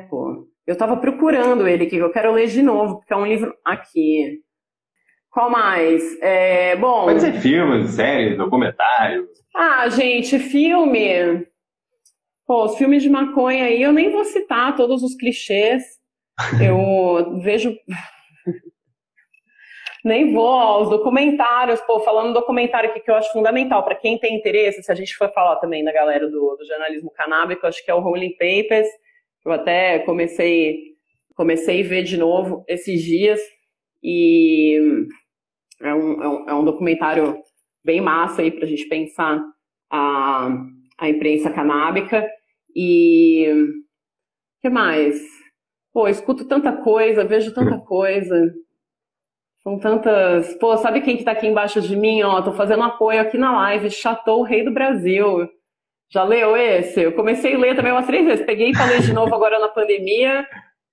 B: Pô. Eu tava procurando ele aqui, que eu quero ler de novo, porque é um livro... Aqui. Qual mais? Bom...
A: Pode ser filme, série, documentário.
B: Ah, gente, filme... Pô, os filmes de maconha aí, eu nem vou citar todos os clichês. Eu vejo... Nem vou aos documentários. Pô, falando do documentário aqui que eu acho fundamental, para quem tem interesse, se a gente for falar também da galera do jornalismo canábico, eu acho que é o Rolling Papers. Eu até comecei a ver de novo esses dias. E é um documentário bem massa aí pra gente pensar a imprensa canábica. E o que mais? Pô, escuto tanta coisa, vejo tanta coisa. São tantas... Pô, sabe quem que tá aqui embaixo de mim? Ó, tô fazendo apoio aqui na live. Chateau, Rei do Brasil. Já leu esse? Eu comecei a ler também umas 3 vezes. Peguei pra ler de novo agora na pandemia,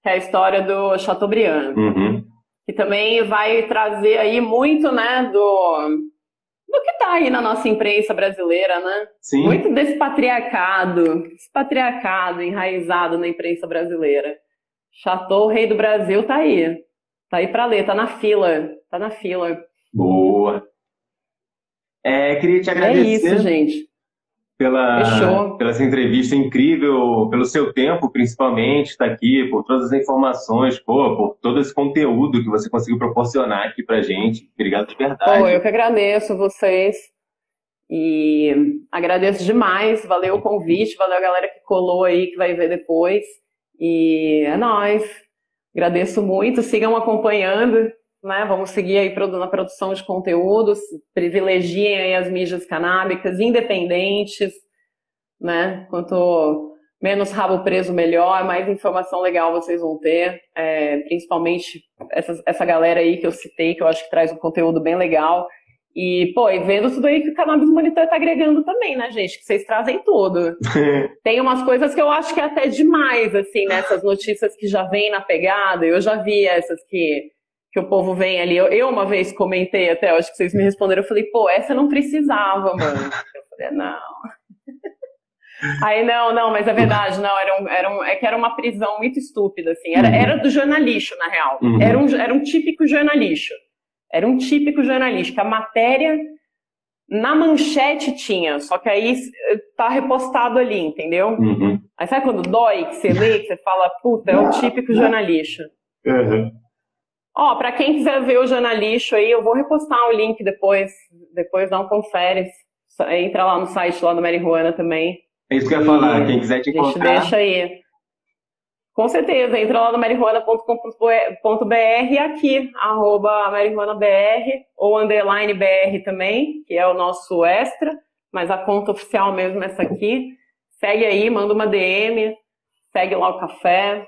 B: que é a história do Chateaubriand. Que também vai trazer aí muito, né, do que tá aí na nossa imprensa brasileira, né?
A: Sim.
B: Muito desse patriarcado enraizado na imprensa brasileira. Chateau, Rei do Brasil, tá aí. Tá aí pra ler, tá na fila.
A: Boa. Queria te agradecer.
B: É isso, gente.
A: Pela essa entrevista incrível, pelo seu tempo, principalmente, tá aqui, por todas as informações, por todo esse conteúdo que você conseguiu proporcionar aqui pra gente. Obrigado de verdade.
B: Pô, eu que agradeço vocês. E agradeço demais. Valeu o convite, valeu a galera que colou aí, que vai ver depois. E é nóis. Agradeço muito, sigam acompanhando, né? Vamos seguir aí na produção de conteúdos, privilegiem aí as mídias canábicas, independentes, né? Quanto menos rabo preso, melhor, mais informação legal vocês vão ter, principalmente essa galera aí que eu citei, que eu acho que traz um conteúdo bem legal. E, pô, e vendo tudo aí que o Cannabis Monitor tá agregando também, né, gente? Que vocês trazem tudo. Tem umas coisas que eu acho que é até demais, assim, né? Essas notícias que já vêm na pegada. Eu já vi essas que o povo vem ali. Eu uma vez comentei até, eu acho que vocês me responderam. Eu falei, pô, essa não precisava, mano. Eu falei, não. Aí, não, mas é verdade, não. É que era uma prisão muito estúpida, assim. Era do jornalixo, na real. Era um típico jornalixo. Era um típico jornalista. A matéria na manchete tinha, só que aí tá repostado ali, entendeu? Aí sabe quando dói, que você lê, que você fala, puta, é um típico jornalista. Ó, pra quem quiser ver o jornalista aí, eu vou repostar o link depois dá um confere. Entra lá no site lá do Marihuana também.
A: É isso que eu ia falar, quem quiser te encontrar.
B: A gente deixa aí. Com certeza, entra lá no marihuana.com.br e aqui, @marihuanabr ou _BR também, que é o nosso extra, mas a conta oficial mesmo é essa aqui. Segue aí, manda uma DM, segue lá o café,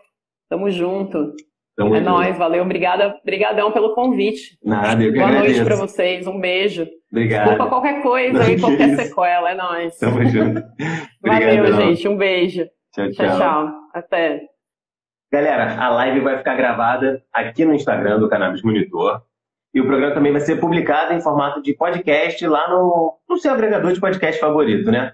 B: tamo junto.
A: Tamo junto.
B: Nóis, valeu, brigadão pelo convite.
A: Nada, eu que
B: Boa
A: agradeço.
B: noite pra vocês, um beijo.
A: Obrigado.
B: Desculpa qualquer coisa aí, qualquer sequela, é nóis.
A: Tamo junto.
B: Valeu, gente, um beijo.
A: Tchau.
B: Até.
A: Galera, a live vai ficar gravada aqui no Instagram do Cannabis Monitor. E o programa também vai ser publicado em formato de podcast lá no seu agregador de podcast favorito, né?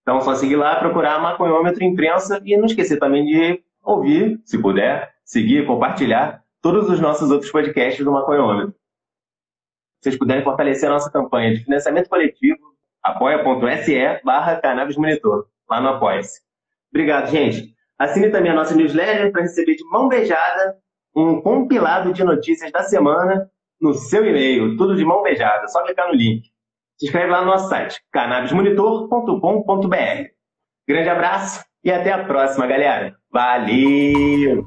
A: Então é só seguir lá, procurar Maconhômetro Imprensa e não esquecer também de ouvir, se puder, seguir, compartilhar todos os nossos outros podcasts do Maconhômetro. Se vocês puderem fortalecer a nossa campanha de financiamento coletivo, apoia.se/Cannabis Monitor, lá no Apoia-se. Obrigado, gente. Assine também a nossa newsletter para receber de mão beijada um compilado de notícias da semana no seu e-mail. Tudo de mão beijada, só clicar no link. Se inscreve lá no nosso site, cannabismonitor.com.br. Grande abraço e até a próxima, galera. Valeu!